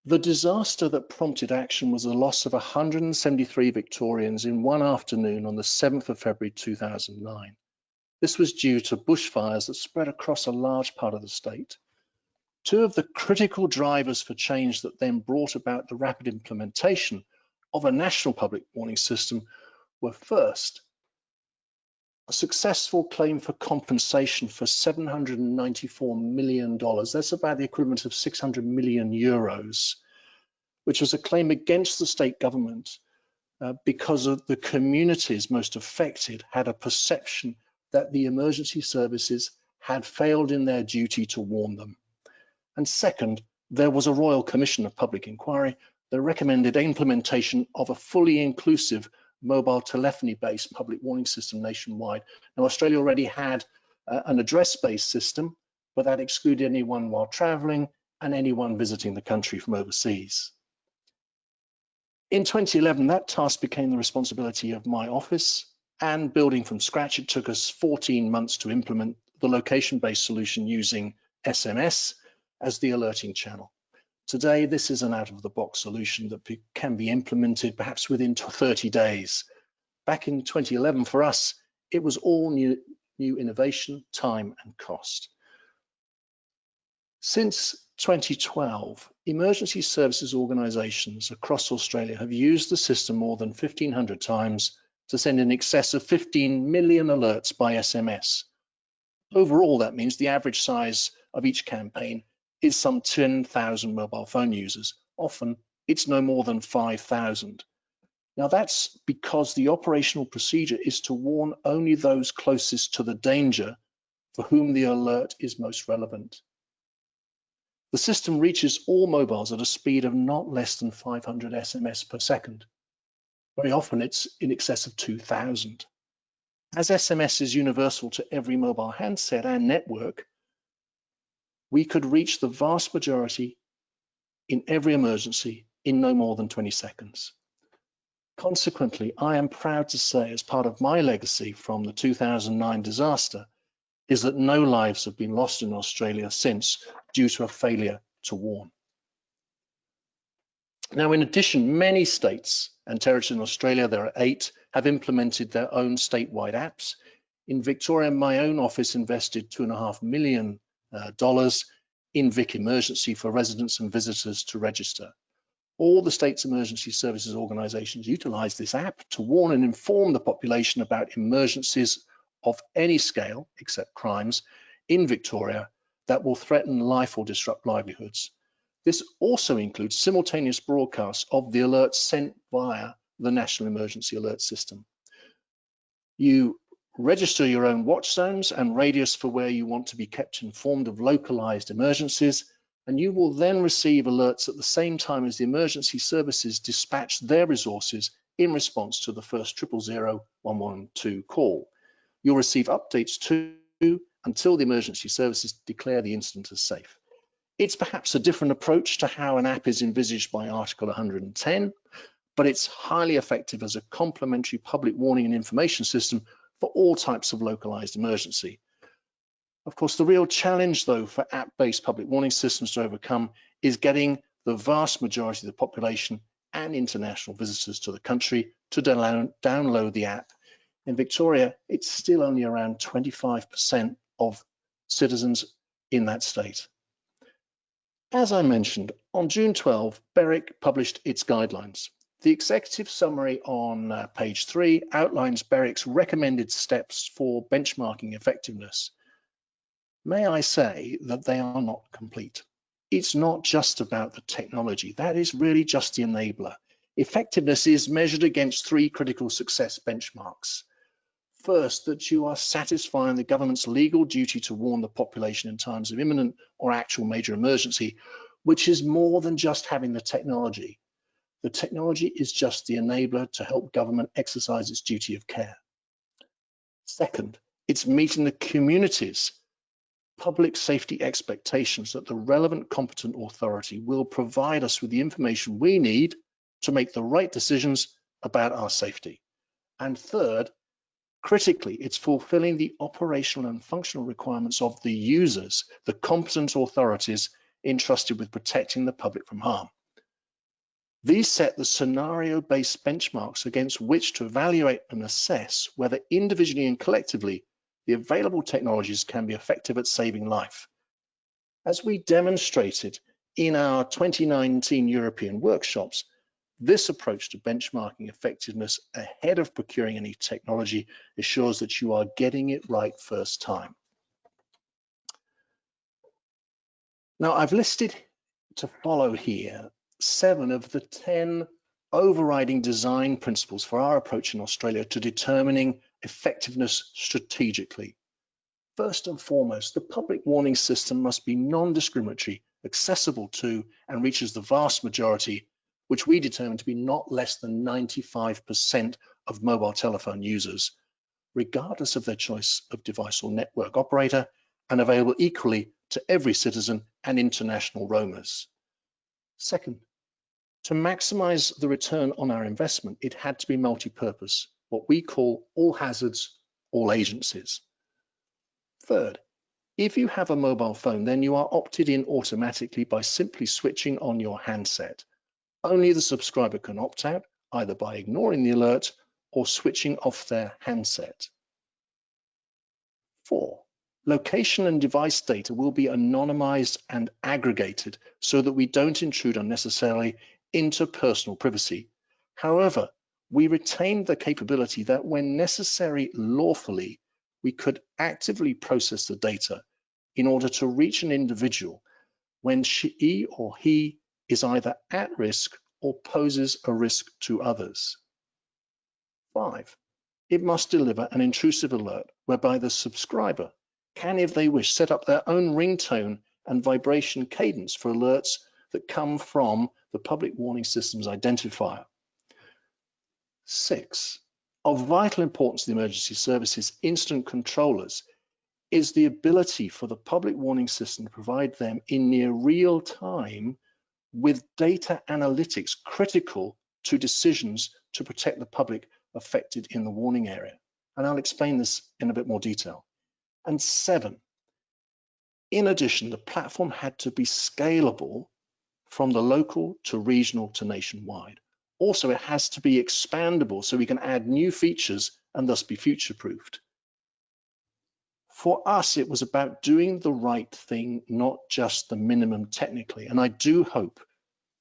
The disaster that prompted action was the loss of 173 Victorians in one afternoon on the 7th of February 2009. This was due to bushfires that spread across a large part of the state. Two of the critical drivers for change that then brought about the rapid implementation of a national public warning system were, first, a successful claim for compensation for $794 million. That's about the equivalent of 600 million euros, which was a claim against the state government because of the communities most affected had a perception that the emergency services had failed in their duty to warn them. And second, there was a Royal Commission of Public Inquiry that recommended implementation of a fully inclusive mobile telephony-based public warning system nationwide. Now, Australia already had an address-based system, but that excluded anyone while traveling and anyone visiting the country from overseas. In 2011, that task became the responsibility of my office, and building from scratch, it took us 14 months to implement the location-based solution using SMS as the alerting channel. Today, this is an out-of-the-box solution that can be implemented perhaps within 30 days. Back in 2011, for us, it was all new innovation, time, and cost. Since 2012, emergency services organisations across Australia have used the system more than 1,500 times to send in excess of 15 million alerts by SMS. Overall, that means the average size of each campaign is some 10,000 mobile phone users. Often, it's no more than 5,000. Now, that's because the operational procedure is to warn only those closest to the danger for whom the alert is most relevant. The system reaches all mobiles at a speed of not less than 500 SMS per second. Very often it's in excess of 2,000. As SMS is universal to every mobile handset and network, we could reach the vast majority in every emergency in no more than 20 seconds. Consequently, I am proud to say, as part of my legacy from the 2009 disaster, is that no lives have been lost in Australia since due to a failure to warn. Now, in addition, many states and territories in Australia, there are 8, have implemented their own statewide apps. In Victoria, my own office invested $2.5 million in Vic Emergency for residents and visitors to register. All the state's emergency services organisations utilise this app to warn and inform the population about emergencies of any scale, except crimes, in Victoria that will threaten life or disrupt livelihoods. This also includes simultaneous broadcasts of the alerts sent via the National Emergency Alert System. You register your own watch zones and radius for where you want to be kept informed of localised emergencies, and you will then receive alerts at the same time as the emergency services dispatch their resources in response to the first 000 112 call. You'll receive updates too until the emergency services declare the incident as safe. It's perhaps a different approach to how an app is envisaged by Article 110, but it's highly effective as a complementary public warning and information system for all types of localized emergency. Of course, the real challenge, though, for app-based public warning systems to overcome is getting the vast majority of the population and international visitors to the country to download the app. In Victoria, it's still only around 25% of citizens in that state. As I mentioned, on June 12, BEREC published its guidelines. The executive summary on page 3 outlines BEREC's recommended steps for benchmarking effectiveness. May I say that they are not complete. It's not just about the technology. That is really just the enabler. Effectiveness is measured against 3 critical success benchmarks. First, that you are satisfying the government's legal duty to warn the population in times of imminent or actual major emergency, which is more than just having the technology. The technology is just the enabler to help government exercise its duty of care. Second, it's meeting the community's public safety expectations that the relevant competent authority will provide us with the information we need to make the right decisions about our safety. And third, critically, it's fulfilling the operational and functional requirements of the users, the competent authorities entrusted with protecting the public from harm. These set the scenario-based benchmarks against which to evaluate and assess whether individually and collectively the available technologies can be effective at saving life. As we demonstrated in our 2019 European workshops, this approach to benchmarking effectiveness ahead of procuring any technology assures that you are getting it right first time. Now, I've listed to follow here 7 of the 10 overriding design principles for our approach in Australia to determining effectiveness strategically. First and foremost, the public warning system must be non-discriminatory, accessible to, and reaches the vast majority, which we determine to be not less than 95% of mobile telephone users, regardless of their choice of device or network operator, and available equally to every citizen and international roamers. Second, to maximize the return on our investment, it had to be multi-purpose, what we call all hazards, all agencies. Third, if you have a mobile phone, then you are opted in automatically by simply switching on your handset. Only the subscriber can opt out, either by ignoring the alert or switching off their handset. 4, location and device data will be anonymized and aggregated so that we don't intrude unnecessarily into personal privacy. However, we retain the capability that when necessary lawfully, we could actively process the data in order to reach an individual when she or he is either at risk or poses a risk to others. 5, it must deliver an intrusive alert whereby the subscriber can, if they wish, set up their own ringtone and vibration cadence for alerts that come from the public warning system's identifier. 6, of vital importance to the emergency services incident controllers is the ability for the public warning system to provide them in near real time with data analytics critical to decisions to protect the public affected in the warning area. And I'll explain this in a bit more detail. And 7, in addition, the platform had to be scalable from the local to regional to nationwide. Also, it has to be expandable so we can add new features and thus be future-proofed. For us, it was about doing the right thing, not just the minimum technically. And I do hope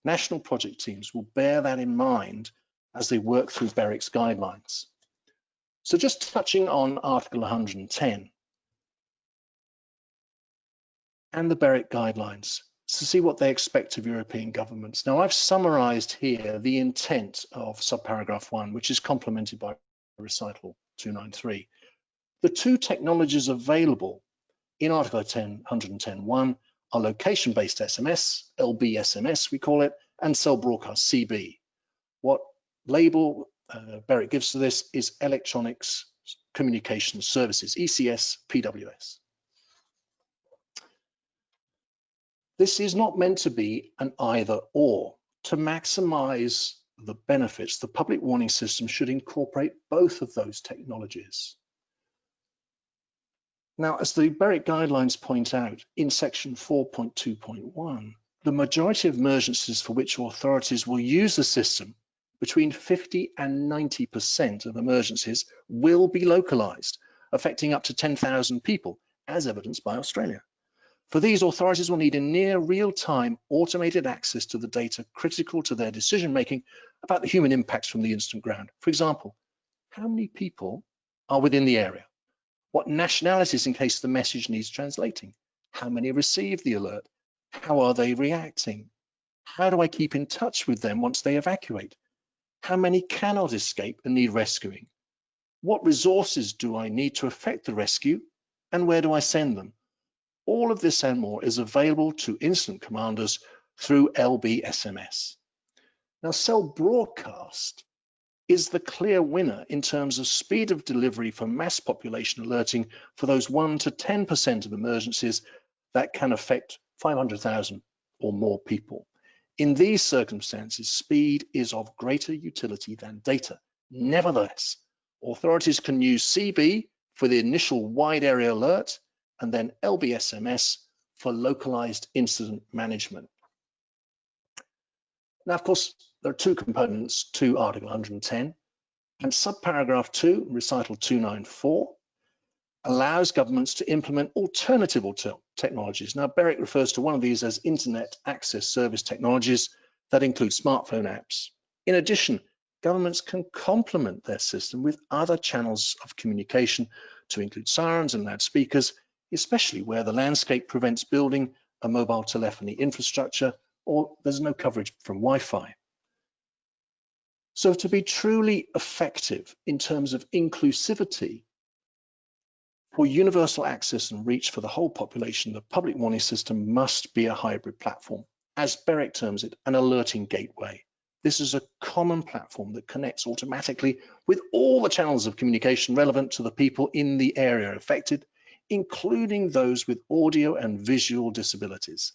national project teams will bear that in mind as they work through BEREC's guidelines. So just touching on Article 110 and the BEREC guidelines to see what they expect of European governments. Now, I've summarized here the intent of subparagraph 1, which is complemented by recital 293. The 2 technologies available in Article 110.1 are location-based SMS, LBSMS we call it, and cell broadcast, CB. What label BEREC gives to this is Electronics Communication Services, ECS, PWS. This is not meant to be an either or. To maximize the benefits, the public warning system should incorporate both of those technologies. Now, as the BEREC guidelines point out in section 4.2.1, the majority of emergencies for which authorities will use the system, between 50 and 90% of emergencies, will be localized, affecting up to 10,000 people, as evidenced by Australia. For these, authorities will need a near real-time automated access to the data critical to their decision-making about the human impacts from the incident ground. For example, how many people are within the area? What nationalities in case the message needs translating? How many receive the alert? How are they reacting? How do I keep in touch with them once they evacuate? How many cannot escape and need rescuing? What resources do I need to effect the rescue, and where do I send them? All of this and more is available to incident commanders through LBSMS. Now, cell broadcast is the clear winner in terms of speed of delivery for mass population alerting for those 1 to 10% of emergencies that can affect 500,000 or more people. In these circumstances, speed is of greater utility than data. Nevertheless, authorities can use CB for the initial wide area alert and then LBSMS for localized incident management. Now, of course, there are two components to Article 110, and subparagraph 2, recital 294, allows governments to implement alternative technologies. Now, BEREC refers to one of these as Internet Access Service technologies that include smartphone apps. In addition, governments can complement their system with other channels of communication to include sirens and loudspeakers, especially where the landscape prevents building a mobile telephony infrastructure or there's no coverage from Wi-Fi. So to be truly effective in terms of inclusivity, for universal access and reach for the whole population, the public warning system must be a hybrid platform, as BEREC terms it, an alerting gateway. This is a common platform that connects automatically with all the channels of communication relevant to the people in the area affected, including those with audio and visual disabilities.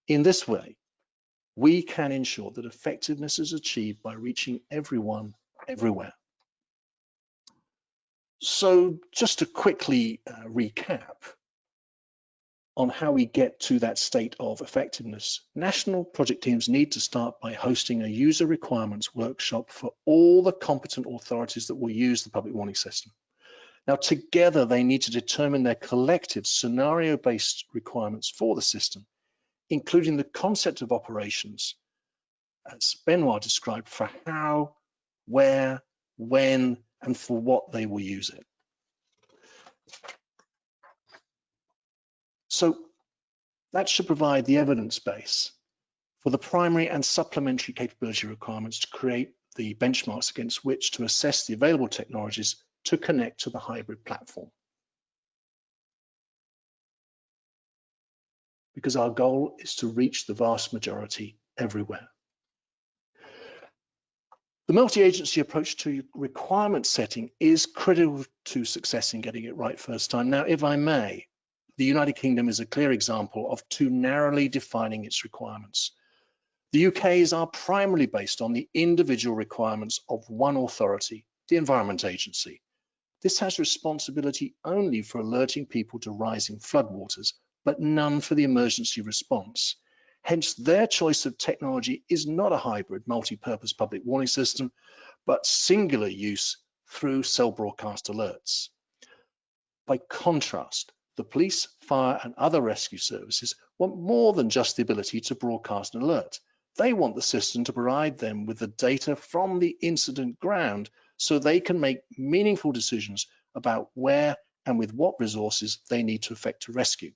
In this way, we can ensure that effectiveness is achieved by reaching everyone, everywhere. So just to quickly recap on how we get to that state of effectiveness, national project teams need to start by hosting a user requirements workshop for all the competent authorities that will use the public warning system. Now, together, they need to determine their collective scenario-based requirements for the system, including the concept of operations, as Benoit described, for how, where, when, and for what they will use it. So that should provide the evidence base for the primary and supplementary capability requirements to create the benchmarks against which to assess the available technologies to connect to the hybrid platform. Because our goal is to reach the vast majority everywhere. The multi-agency approach to requirement setting is critical to success in getting it right first time. Now, if I may, the United Kingdom is a clear example of too narrowly defining its requirements. The UK's are primarily based on the individual requirements of one authority, the Environment Agency. This has responsibility only for alerting people to rising floodwaters, but none for the emergency response. Hence, their choice of technology is not a hybrid multi-purpose public warning system, but singular use through cell broadcast alerts. By contrast, the police, fire, and other rescue services want more than just the ability to broadcast an alert. They want the system to provide them with the data from the incident ground so they can make meaningful decisions about where and with what resources they need to effect a rescue.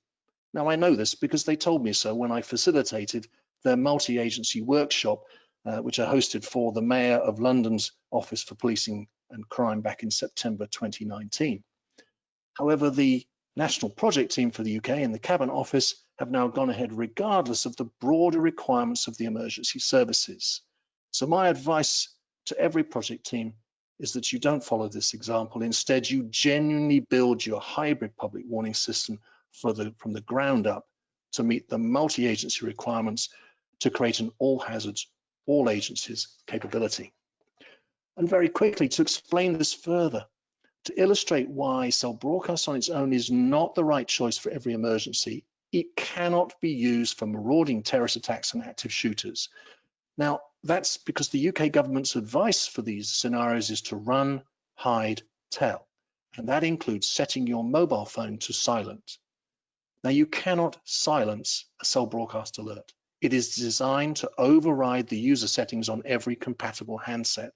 Now, I know this because they told me so when I facilitated their multi-agency workshop, which I hosted for the Mayor of London's Office for Policing and Crime back in September 2019. However, the National Project Team for the UK and the Cabinet Office have now gone ahead regardless of the broader requirements of the emergency services. So my advice to every project team is that you don't follow this example. Instead, you genuinely build your hybrid public warning system from the ground up to meet the multi-agency requirements to create an all hazards, all agencies capability. And very quickly, to explain this further, to illustrate why cell broadcast on its own is not the right choice for every emergency, it cannot be used for marauding terrorist attacks and active shooters. Now, that's because the UK government's advice for these scenarios is to run, hide, tell, and that includes setting your mobile phone to silent. Now, you cannot silence a cell broadcast alert. It is designed to override the user settings on every compatible handset.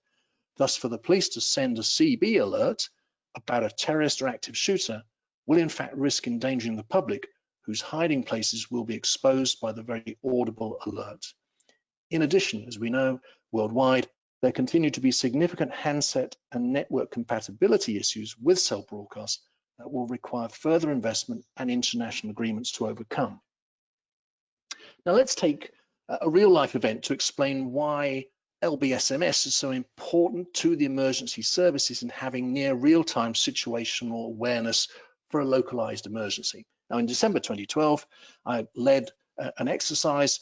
Thus, for the police to send a CB alert about a terrorist or active shooter will in fact risk endangering the public, whose hiding places will be exposed by the very audible alert. In addition, as we know, worldwide, there continue to be significant handset and network compatibility issues with cell broadcasts that will require further investment and international agreements to overcome. Now let's take a real-life event to explain why LBSMS is so important to the emergency services in having near real-time situational awareness for a localized emergency. Now in December 2012, I led an exercise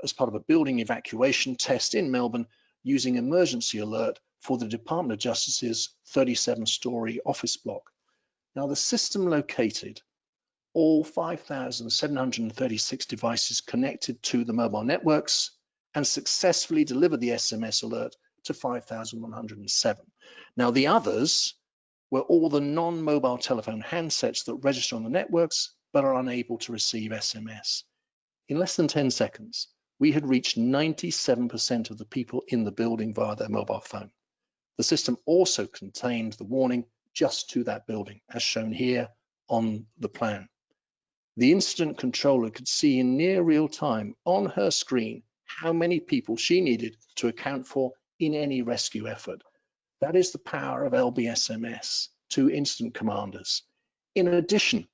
as part of a building evacuation test in Melbourne using emergency alert for the Department of Justice's 37-story office block. Now the system located all 5,736 devices connected to the mobile networks and successfully delivered the SMS alert to 5,107. Now the others were all the non-mobile telephone handsets that register on the networks but are unable to receive SMS. In less than 10 seconds, we had reached 97% of the people in the building via their mobile phone. The system also contained the warning just to that building, as shown here on the plan. The incident controller could see in near real time on her screen how many people she needed to account for in any rescue effort. That is the power of LBSMS to incident commanders. In addition,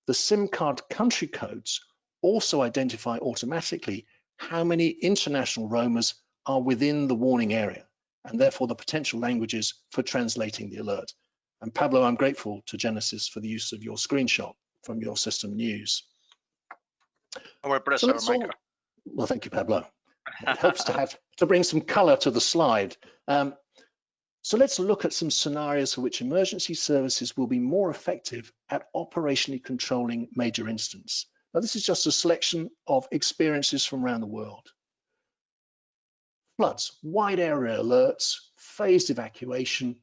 the SIM card country codes also identify automatically how many international roamers are within the warning area, and therefore the potential languages for translating the alert. And Pablo, I'm grateful to Genesis for the use of your screenshot from your system news. Our pleasure, Michael. Well, thank you, Pablo. It helps to bring some color to the slide. So let's look at some scenarios for which emergency services will be more effective at operationally controlling major incidents. Now, this is just a selection of experiences from around the world. Floods, wide area alerts, phased evacuation,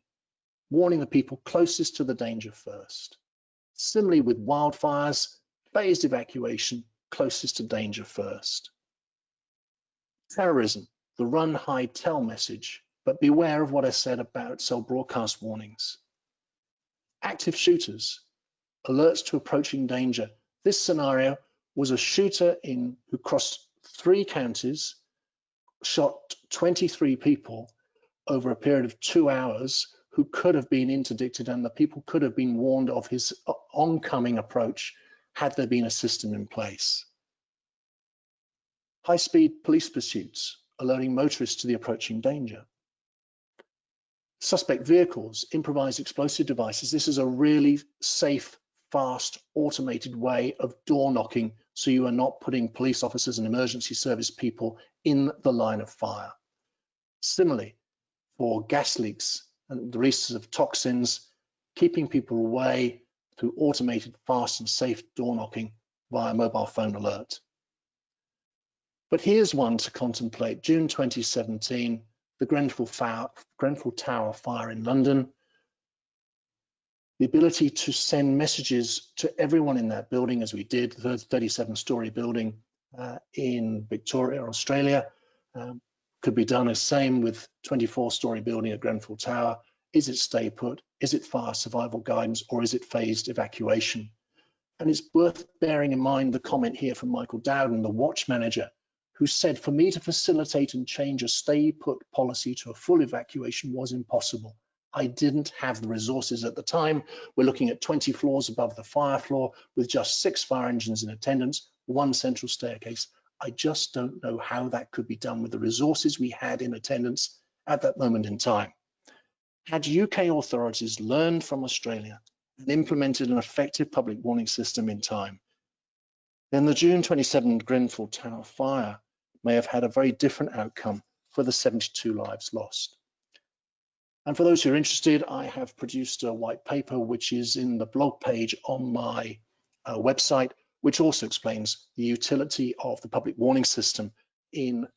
warning the people closest to the danger first. Similarly with wildfires, phased evacuation, closest to danger first. Terrorism, the run, hide, tell message, but beware of what I said about cell broadcast warnings. Active shooters, alerts to approaching danger. This scenario was a shooter who crossed 3 counties, shot 23 people over a period of 2 hours, who could have been interdicted, and the people could have been warned of his oncoming approach had there been a system in place. High-speed police pursuits, alerting motorists to the approaching danger. Suspect vehicles, improvised explosive devices. This is a really safe, fast, automated way of door knocking, so you are not putting police officers and emergency service people in the line of fire. Similarly, for gas leaks and the release of toxins, keeping people away through automated, fast and safe door knocking via mobile phone alert. But here's one to contemplate. June 2017, the Grenfell Tower fire in London. The ability to send messages to everyone in that building, as we did, the 37-story building in Victoria, Australia, could be done the same with 24-story building at Grenfell Tower. Is it stay put? Is it fire survival guidance? Or is it phased evacuation? And it's worth bearing in mind the comment here from Michael Dowden, the watch manager, who said, for me to facilitate and change a stay put policy to a full evacuation was impossible. I didn't have the resources at the time. We're looking at 20 floors above the fire floor with just 6 fire engines in attendance, 1 central staircase. I just don't know how that could be done with the resources we had in attendance at that moment in time. Had UK authorities learned from Australia and implemented an effective public warning system in time, then the June 27 Grenfell Tower fire may have had a very different outcome for the 72 lives lost. And for those who are interested, I have produced a white paper which is in the blog page on my website, which also explains the utility of the public warning system in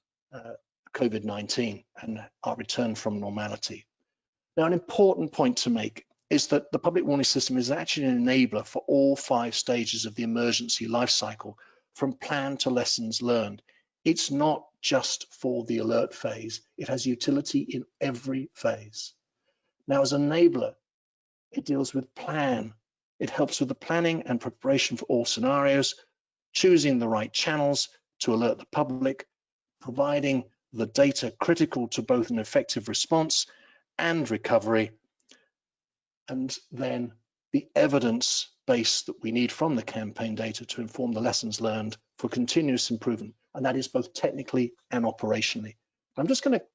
COVID-19 and our return from normality. Now, an important point to make is that the public warning system is actually an enabler for all 5 stages of the emergency life cycle, from plan to lessons learned. It's not just for the alert phase. It has utility in every phase. Now, as an enabler, it deals with plan. It helps with the planning and preparation for all scenarios, choosing the right channels to alert the public, providing the data critical to both an effective response and recovery, and then the evidence base that we need from the campaign data to inform the lessons learned for continuous improvement, and that is both technically and operationally. I'm just going to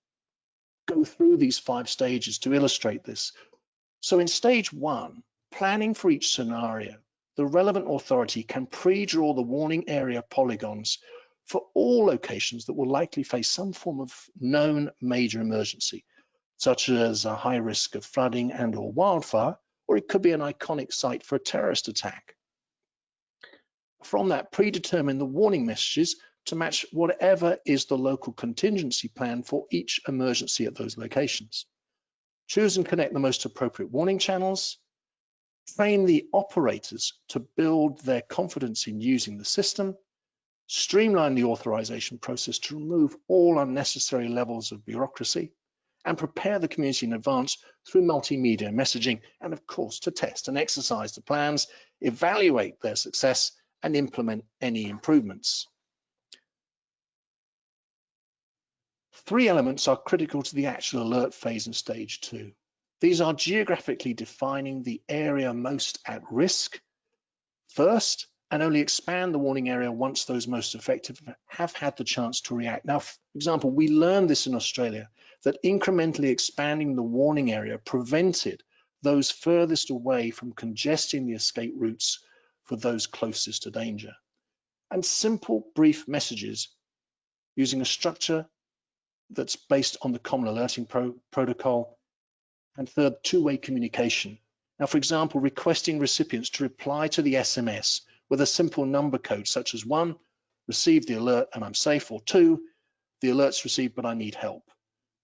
go through these 5 stages to illustrate this. So in stage 1, planning for each scenario, the relevant authority can pre-draw the warning area polygons for all locations that will likely face some form of known major emergency, such as a high risk of flooding and or wildfire, or it could be an iconic site for a terrorist attack. From that, predetermine the warning messages to match whatever is the local contingency plan for each emergency at those locations. Choose and connect the most appropriate warning channels. Train the operators to build their confidence in using the system. Streamline the authorization process to remove all unnecessary levels of bureaucracy, and prepare the community in advance through multimedia messaging, and of course to test and exercise the plans, evaluate their success, and implement any improvements. 3 elements are critical to the actual alert phase in stage 2. These are geographically defining the area most at risk first, and only expand the warning area once those most effective have had the chance to react. Now, for example, we learned this in Australia, that incrementally expanding the warning area prevented those furthest away from congesting the escape routes for those closest to danger. And simple, brief messages using a structure that's based on the common alerting protocol. And third, 2-way communication. Now, for example, requesting recipients to reply to the SMS with a simple number code such as 1, receive the alert and I'm safe, or 2, the alert's received but I need help.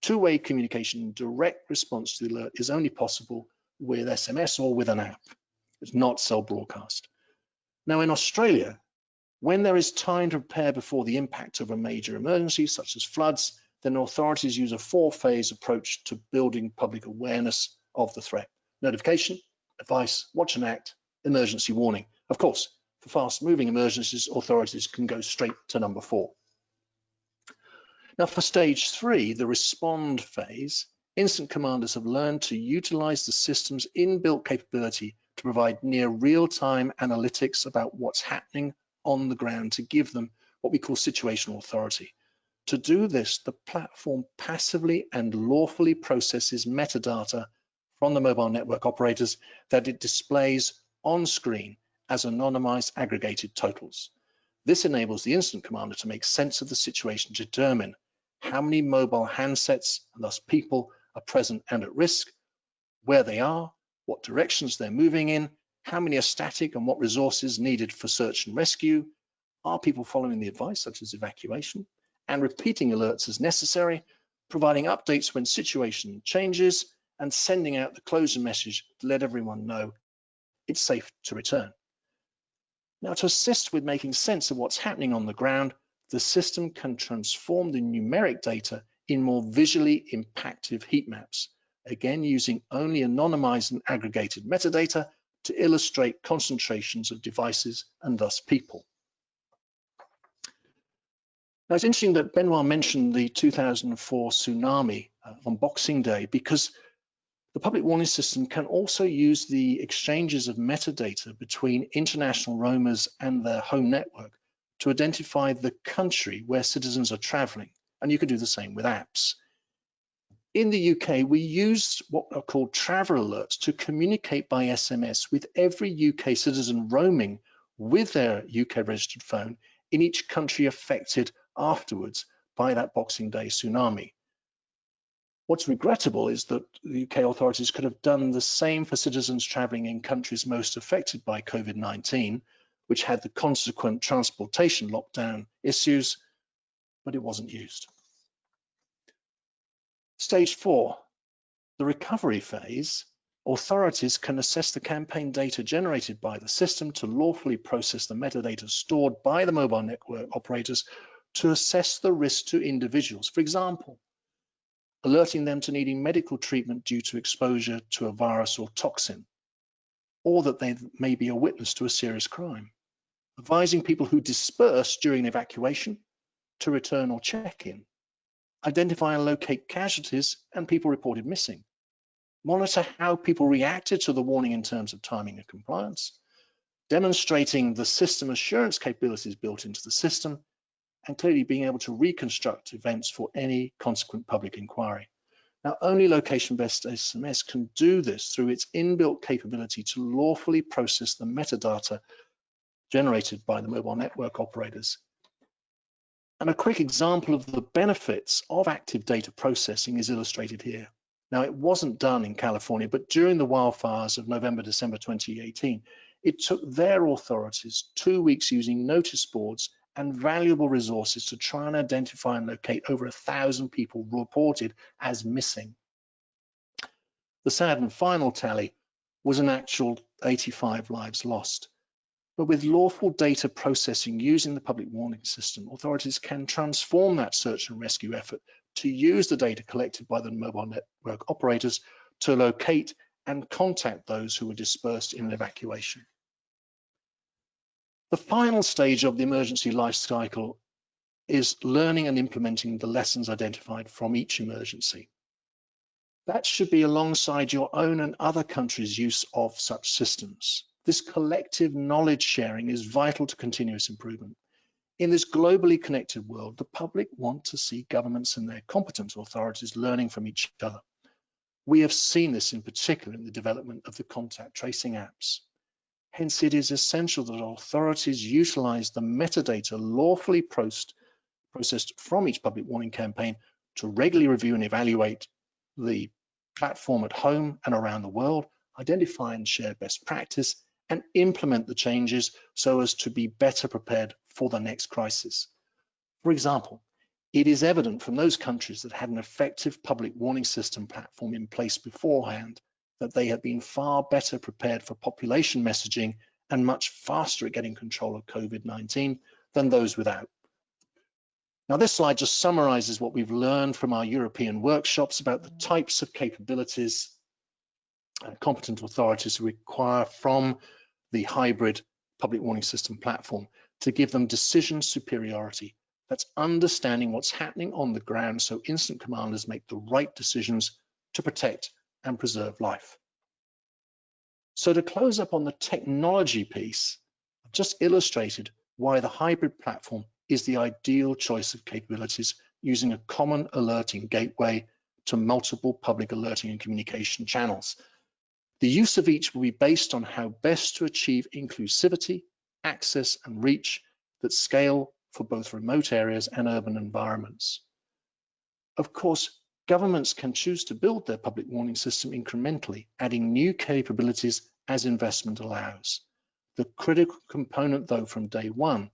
2-way communication in direct response to the alert is only possible with SMS or with an app. It's not cell broadcast. Now in Australia, when there is time to prepare before the impact of a major emergency such as floods, then authorities use a 4-phase approach to building public awareness of the threat. Notification, advice, watch and act, emergency warning. Of course, for fast-moving emergencies, authorities can go straight to number 4. Now for stage 3, the respond phase, incident commanders have learned to utilize the system's inbuilt capability to provide near real-time analytics about what's happening on the ground to give them what we call situational authority. To do this, the platform passively and lawfully processes metadata from the mobile network operators that it displays on screen as anonymized aggregated totals. This enables the incident commander to make sense of the situation, to determine how many mobile handsets, and thus people, are present and at risk, where they are, what directions they're moving in, how many are static and what resources needed for search and rescue, are people following the advice such as evacuation, and repeating alerts as necessary, providing updates when situation changes, and sending out the closure message to let everyone know it's safe to return. Now, to assist with making sense of what's happening on the ground, the system can transform the numeric data in more visually impactful heat maps, again using only anonymized and aggregated metadata to illustrate concentrations of devices and thus people. Now, it's interesting that Benoit mentioned the 2004 tsunami on Boxing Day, because the public warning system can also use the exchanges of metadata between international roamers and their home network to identify the country where citizens are traveling, and you can do the same with apps. In the UK, we use what are called travel alerts to communicate by SMS with every UK citizen roaming with their UK registered phone in each country affected afterwards by that Boxing Day tsunami. What's regrettable is that the UK authorities could have done the same for citizens traveling in countries most affected by COVID-19, which had the consequent transportation lockdown issues, but it wasn't used. Stage 4, the recovery phase. authorities can assess the campaign data generated by the system to lawfully process the metadata stored by the mobile network operators to assess the risk to individuals. For example, alerting them to needing medical treatment due to exposure to a virus or toxin, or that they may be a witness to a serious crime. Advising people who disperse during evacuation to return or check in. Identify and locate casualties and people reported missing. Monitor how people reacted to the warning in terms of timing and compliance. Demonstrating the system assurance capabilities built into the system, and clearly being able to reconstruct events for any consequent public inquiry. Now, only location-based SMS can do this through its inbuilt capability to lawfully process the metadata generated by the mobile network operators. And a quick example of the benefits of active data processing is illustrated here. Now, it wasn't done in California, but during the wildfires of November, December 2018, it took their authorities 2 weeks using notice boards and valuable resources to try and identify and locate over 1,000 people reported as missing. The sad and final tally was an actual 85 lives lost. But with lawful data processing using the public warning system, authorities can transform that search and rescue effort to use the data collected by the mobile network operators to locate and contact those who were dispersed in evacuation. The final stage of the emergency life cycle is learning and implementing the lessons identified from each emergency. That should be alongside your own and other countries' use of such systems. This collective knowledge sharing is vital to continuous improvement. In this globally connected world, the public want to see governments and their competent authorities learning from each other. We have seen this in particular in the development of the contact tracing apps. Hence, it is essential that authorities utilize the metadata lawfully processed from each public warning campaign to regularly review and evaluate the platform at home and around the world, identify and share best practice, and implement the changes so as to be better prepared for the next crisis. For example, it is evident from those countries that had an effective public warning system platform in place beforehand that they have been far better prepared for population messaging and much faster at getting control of COVID-19 than those without. Now, this slide just summarizes what we've learned from our European workshops about the types of capabilities and competent authorities require from the hybrid public warning system platform to give them decision superiority. That's understanding what's happening on the ground so incident commanders make the right decisions to protect and preserve life. So to close up on the technology piece, I've just illustrated why the hybrid platform is the ideal choice of capabilities using a common alerting gateway to multiple public alerting and communication channels. The use of each will be based on how best to achieve inclusivity, access, and reach that scale for both remote areas and urban environments. Of course, governments can choose to build their public warning system incrementally, adding new capabilities as investment allows. The critical component, though, from day one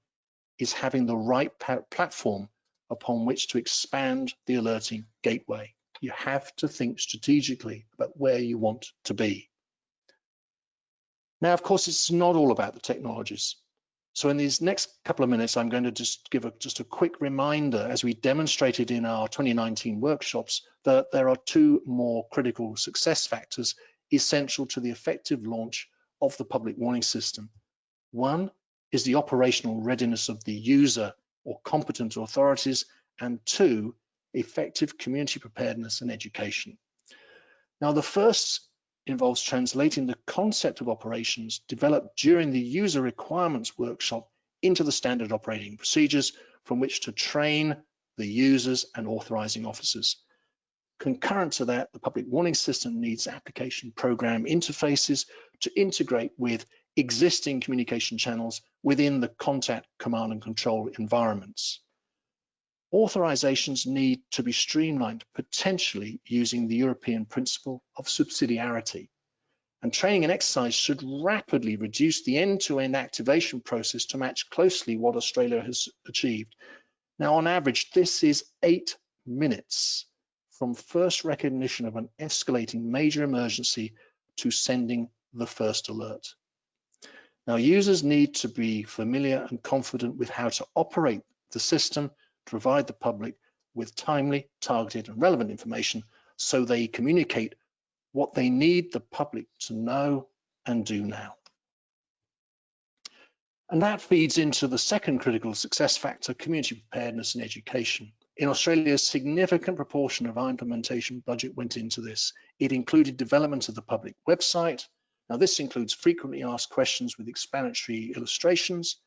is having the right platform upon which to expand the alerting gateway. You have to think strategically about where you want to be. Now, of course, it's not all about the technologies. So in these next couple of minutes, I'm going to just give a quick reminder, as we demonstrated in our 2019 workshops, that there are two more critical success factors essential to the effective launch of the public warning system. One is the operational readiness of the user or competent authorities, and two, effective community preparedness and education. Now, the first involves translating the concept of operations developed during the user requirements workshop into the standard operating procedures from which to train the users and authorizing officers. Concurrent to that, the public warning system needs application program interfaces to integrate with existing communication channels within the contact, command, and control environments. Authorizations need to be streamlined, potentially using the European principle of subsidiarity. And training and exercise should rapidly reduce the end-to-end activation process to match closely what Australia has achieved. Now, on average, this is 8 minutes from first recognition of an escalating major emergency to sending the first alert. Now, users need to be familiar and confident with how to operate the system to provide the public with timely, targeted, and relevant information so they communicate what they need the public to know and do now. And that feeds into the second critical success factor, community preparedness and education. In Australia, a significant proportion of our implementation budget went into this. It included development of the public website. Now, this includes frequently asked questions with explanatory illustrations.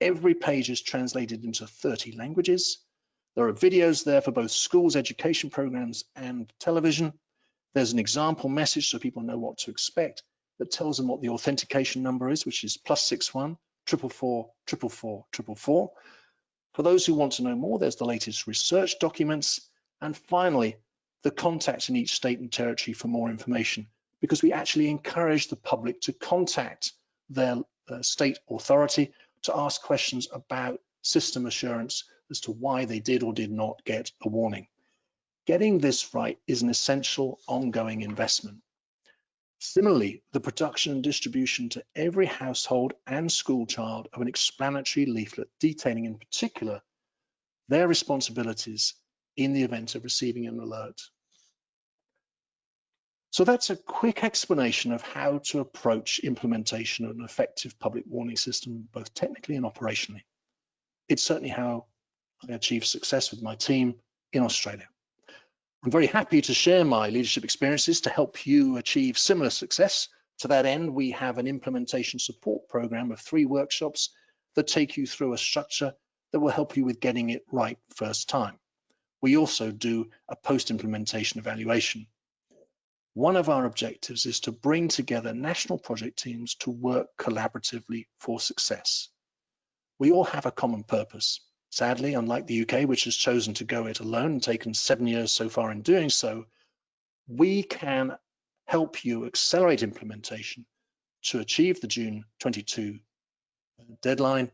Every page is translated into 30 languages. There are videos there for both schools, education programs, and television. There's an example message so people know what to expect that tells them what the authentication number is, which is +61 444 444 444. For those who want to know more, there's the latest research documents. And finally, the contact in each state and territory for more information, because we actually encourage the public to contact their state authority to ask questions about system assurance as to why they did or did not get a warning. Getting this right is an essential ongoing investment. Similarly, the production and distribution to every household and school child of an explanatory leaflet detailing in particular their responsibilities in the event of receiving an alert. So that's a quick explanation of how to approach implementation of an effective public warning system, both technically and operationally. It's certainly how I achieved success with my team in Australia. I'm very happy to share my leadership experiences to help you achieve similar success. To that end, we have an implementation support program of 3 workshops that take you through a structure that will help you with getting it right first time. We also do a post-implementation evaluation. One of our objectives is to bring together national project teams to work collaboratively for success. We all have a common purpose. Sadly, unlike the UK, which has chosen to go it alone and taken 7 years so far in doing so, we can help you accelerate implementation to achieve the June 22 deadline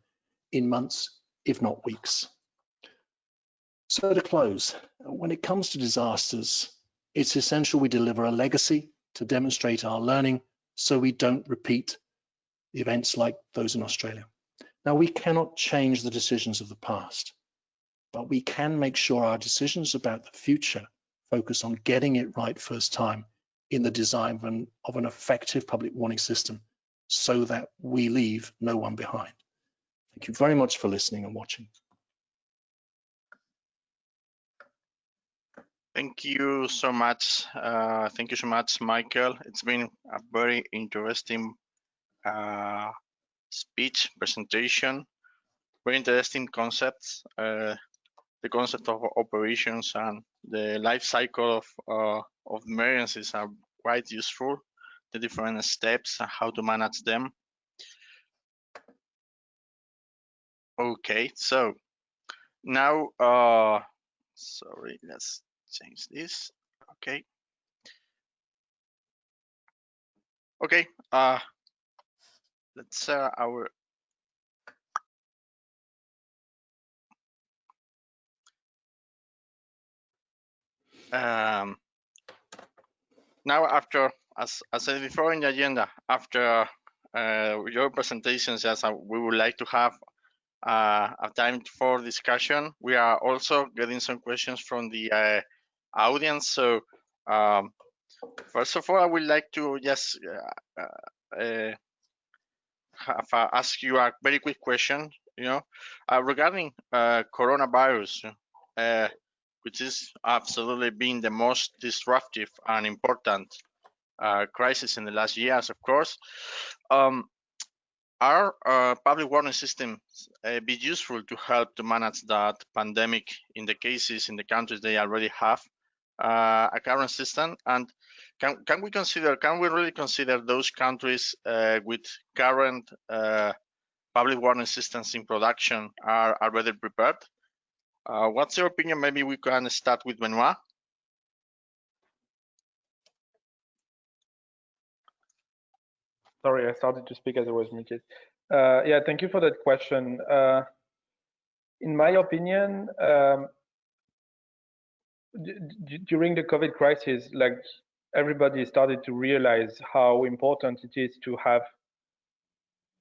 in months, if not weeks. So to close, when it comes to disasters, it's essential we deliver a legacy to demonstrate our learning so we don't repeat events like those in Australia. Now, we cannot change the decisions of the past, but we can make sure our decisions about the future focus on getting it right first time in the design of an effective public warning system so that we leave no one behind. Thank you very much for listening and watching. Thank you so much. Thank you so much, Michael. It's been a very interesting speech presentation, very interesting concepts. The concept of operations and the life cycle of emergencies are quite useful. The different steps and how to manage them. Okay, so now, sorry, let's change this. Okay. Okay. Let's our now, after, as I said before in the agenda, after your presentations, yes, we would like to have a time for discussion. We are also getting some questions from the audience. So first of all, I would like to just ask you a very quick question, regarding coronavirus, which is absolutely been the most disruptive and important crisis in the last years, of course. Are public warning systems be useful to help to manage that pandemic in the cases in the countries they already have a current system? And can we really consider those countries with current public warning systems in production are already prepared? What's your opinion? Maybe we can start with Benoit. Sorry, I started to speak as I was muted. Yeah, thank you for that question. In my opinion, during the COVID crisis, like everybody started to realize how important it is to have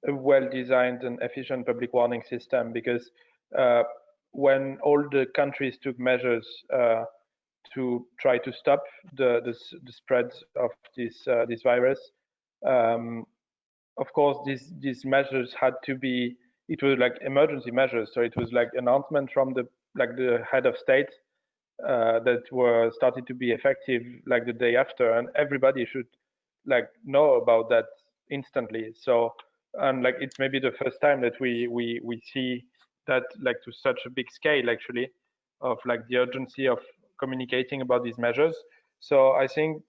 a well-designed and efficient public warning system, because when all the countries took measures to try to stop the spread of this virus, of course these measures had to be, it was like emergency measures, so it was like announcement from the head of state that were started to be effective like the day after, and everybody should like know about that instantly. So, and like it's maybe the first time that we see that like to such a big scale actually, of like the urgency of communicating about these measures. So I think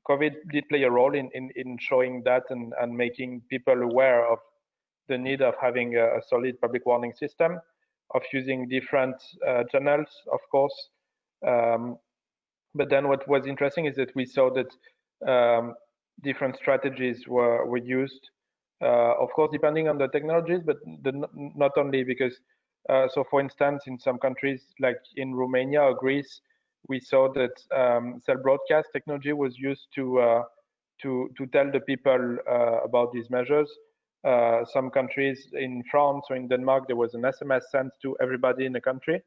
COVID did play a role in showing that and making people aware of the need of having a solid public warning system, of using different channels, of course. But then what was interesting is that we saw that different strategies were used, of course, depending on the technologies, but not only, because, so for instance, in some countries like in Romania or Greece, we saw that cell broadcast technology was used to tell the people about these measures. Some countries, in France or in Denmark, there was an SMS sent to everybody in the country.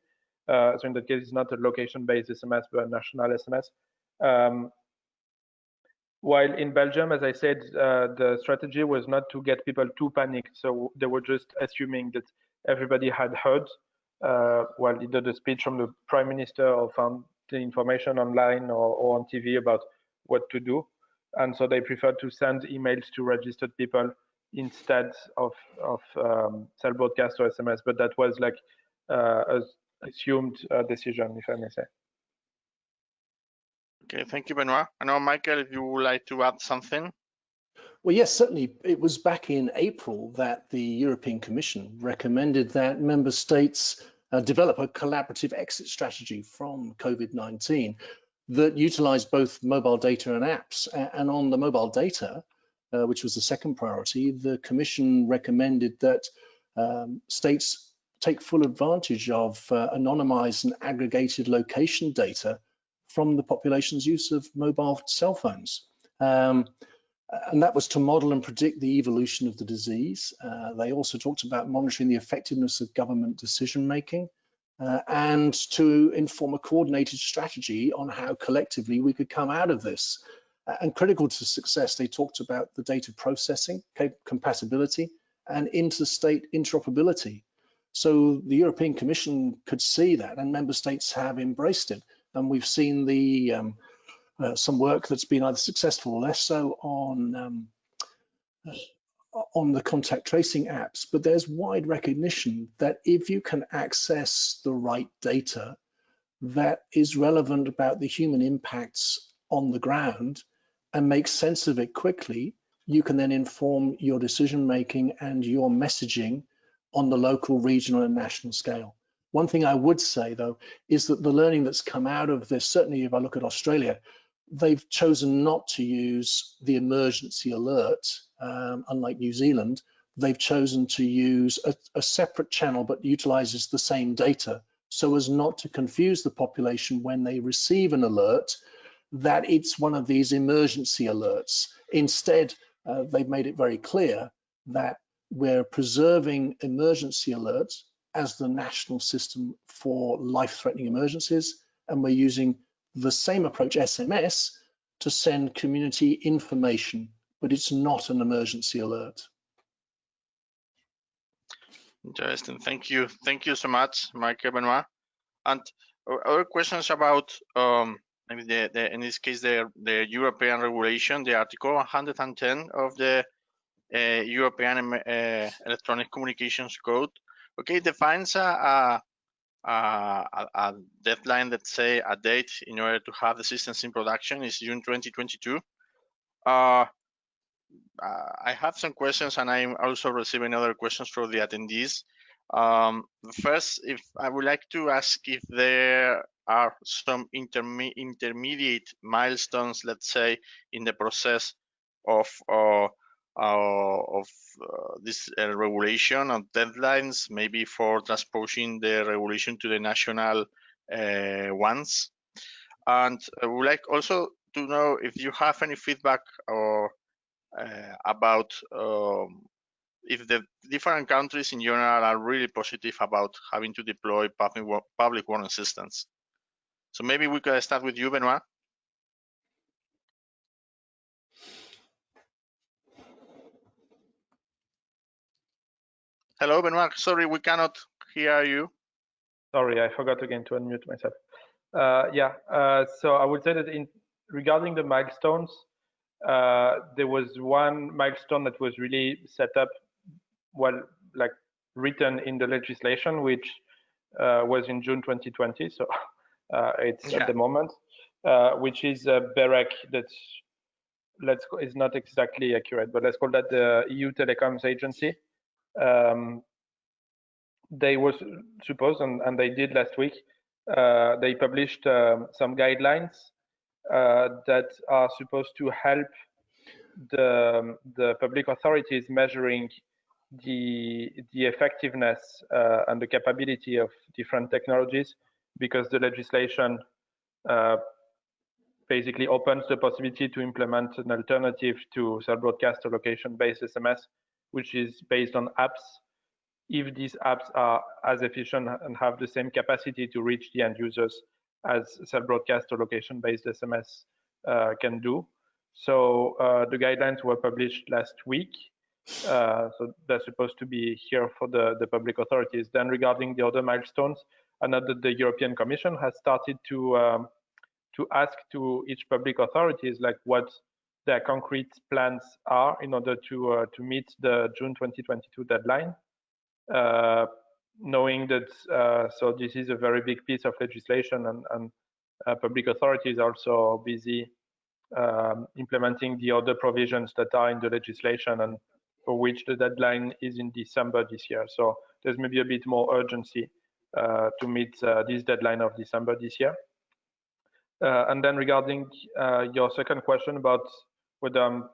So in that case, it's not a location-based SMS, but a national SMS. While in Belgium, as I said, the strategy was not to get people too panicked. So they were just assuming that everybody had heard, well, either the speech from the Prime Minister or found the information online or on TV about what to do. And so they preferred to send emails to registered people instead of cell broadcast or SMS. But that was like a assumed decision, if I may say. Okay, thank you, Benoit. I know, Michael, if you would like to add something. Well, yes, certainly. It was back in April that the European Commission recommended that member states develop a collaborative exit strategy from COVID-19 that utilized both mobile data and apps. And on the mobile data, which was the second priority, the Commission recommended that states take full advantage of anonymized and aggregated location data from the population's use of mobile cell phones. And that was to model and predict the evolution of the disease. They also talked about monitoring the effectiveness of government decision-making and to inform a coordinated strategy on how collectively we could come out of this. And critical to success, they talked about the data processing, compatibility, and interstate interoperability. So the European Commission could see that, and member states have embraced it. And we've seen the some work that's been either successful or less so on the contact tracing apps, but there's wide recognition that if you can access the right data that is relevant about the human impacts on the ground and make sense of it quickly, you can then inform your decision making and your messaging on the local, regional, and national scale. One thing I would say, though, is that the learning that's come out of this, certainly if I look at Australia, they've chosen not to use the emergency alert, unlike New Zealand. They've chosen to use a separate channel, but utilizes the same data, so as not to confuse the population when they receive an alert that it's one of these emergency alerts. Instead, they've made it very clear that we're preserving emergency alerts as the national system for life-threatening emergencies, and we're using the same approach, SMS, to send community information, but it's not an emergency alert. Interesting. Thank you. Thank you so much, Michael, Benoit. And other questions about maybe in this case the European regulation, the Article 110 of the European Electronic Communications Code. Okay, it defines a deadline, let's say a date, in order to have the systems in production is June 2022. I have some questions, and I'm also receiving other questions from the attendees. First, if I would like to ask if there are some intermediate milestones, let's say, in the process of this regulation, of deadlines, maybe for transposing the regulation to the national ones. And I would like also to know if you have any feedback or about if the different countries in general are really positive about having to deploy public warning systems. So maybe we could start with you, Benoit. Hello, Benoit. Sorry, we cannot hear you. Sorry, I forgot again to unmute myself. So I would say that regarding the milestones, there was one milestone that was really set up, written in the legislation, which was in June 2020. So it's at the moment, which is BEREC. That's is not exactly accurate, but let's call that the EU Telecoms Agency. They were supposed, and they did last week, they published some guidelines that are supposed to help the public authorities measuring the effectiveness and the capability of different technologies, because the legislation basically opens the possibility to implement an alternative to cell broadcast or location-based SMS, which is based on apps, if these apps are as efficient and have the same capacity to reach the end users as cell broadcast or location-based SMS can do. So the guidelines were published last week. So they're supposed to be here for the public authorities. Then regarding the other milestones, I know that the European Commission has started to ask to each public authorities like what their concrete plans are in order to meet the June 2022 deadline. Knowing that so this is a very big piece of legislation, and public authorities are also busy implementing the other provisions that are in the legislation, and for which the deadline is in December this year. So there's maybe a bit more urgency to meet this deadline of December this year. And then regarding your second question about whether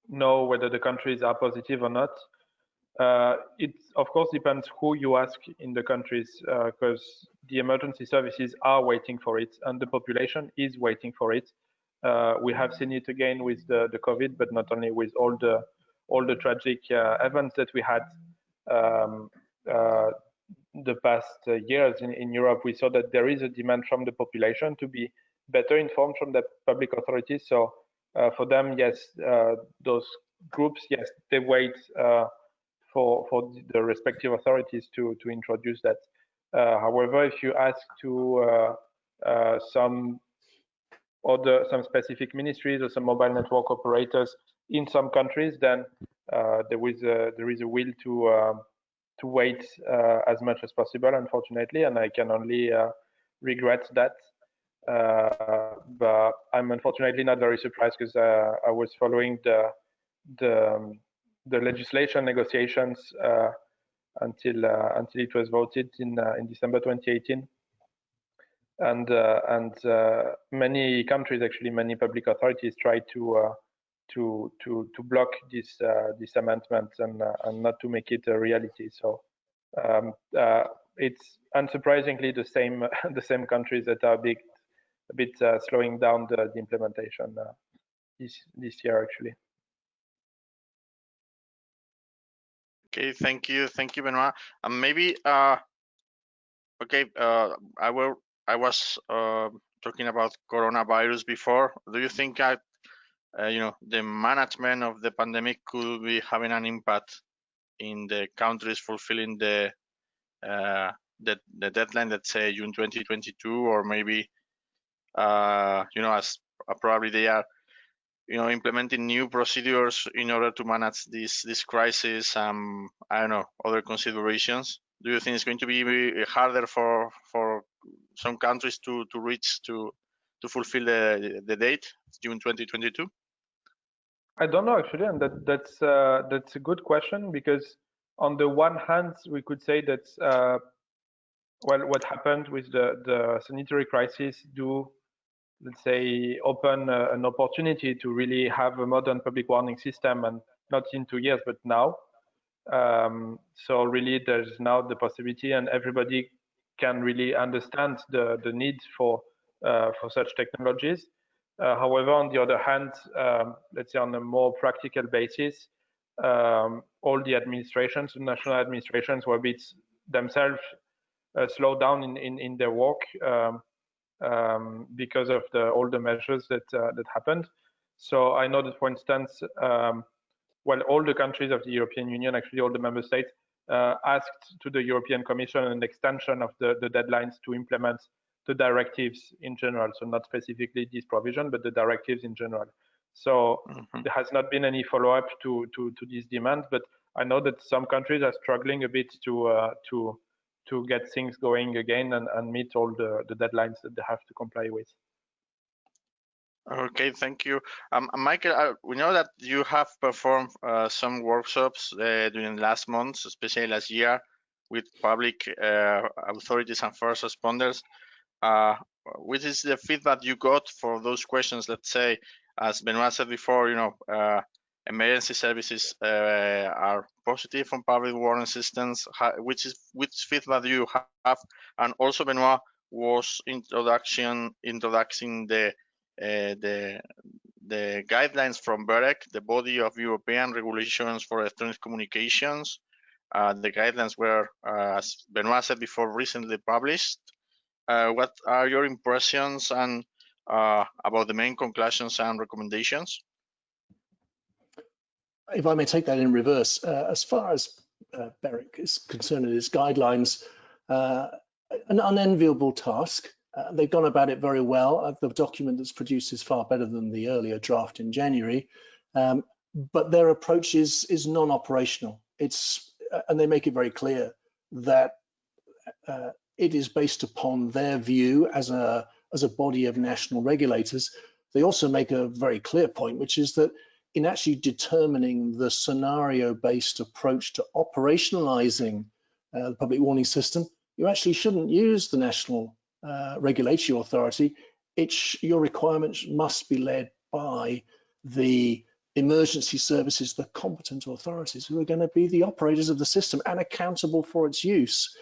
whether the countries are positive or not, it of course depends who you ask in the countries, because the emergency services are waiting for it and the population is waiting for it. We have seen it again with the COVID, but not only, with all the tragic events that we had the past years in Europe. We saw that there is a demand from the population to be better informed from the public authorities. So for them, yes, those groups, yes, they wait for the respective authorities to introduce that. However, if you ask to some specific ministries or some mobile network operators in some countries, then there is a will to wait as much as possible, unfortunately, and I can only regret that. But I'm unfortunately not very surprised, because I was following the legislation negotiations until it was voted in December 2018, and many countries, actually many public authorities, tried to block this amendment and not to make it a reality. So it's unsurprisingly the same countries that are a bit slowing down the implementation this year, actually. Okay, thank you, Benoit. And maybe okay, I was talking about coronavirus before. Do you think that the management of the pandemic could be having an impact in the countries fulfilling the deadline, let's say June 2022, or maybe as probably they are implementing new procedures in order to manage this crisis? I don't know, other considerations. Do you think it's going to be harder for some countries to fulfill the date, June 2022? I don't know, actually, and that's a good question, because on the one hand, we could say that what happened with the sanitary crisis let's say, open an opportunity to really have a modern public warning system, and not in 2 years, but now. So really, there's now the possibility, and everybody can really understand the need for such technologies. However, on the other hand, let's say on a more practical basis, all the administrations, national administrations, were a bit themselves slowed down in their work because of all the measures that happened. So I know that, for instance, well, all the countries of the European Union, actually all the member states, asked to the European Commission an extension of the deadlines to implement the directives in general. So not specifically this provision, but the directives in general. So there has not been any follow-up to this demand, but I know that some countries are struggling a bit to get things going again and meet all the deadlines that they have to comply with. Okay, thank you. Michael, we know that you have performed some workshops during the last months, especially last year, with public authorities and first responders. What is the feedback you got for those questions? Let's say, as Benoit said before, emergency services are positive on public warning systems. Which feedback do you have? And also, Benoit was introducing the guidelines from BEREC, the body of European regulations for electronic communications. The guidelines were, as Benoit said before, recently published. What are your impressions and about the main conclusions and recommendations? If I may take that in reverse, as far as BEREC is concerned in its guidelines, an unenviable task. They've gone about it very well. The document that's produced is far better than the earlier draft in January, but their approach is non-operational. And they make it very clear that it is based upon their view as a body of national regulators. They also make a very clear point, which is that in actually determining the scenario-based approach to operationalizing the public warning system, you actually shouldn't use the national regulatory authority. Your requirements must be led by the emergency services, the competent authorities who are going to be the operators of the system and accountable for its use.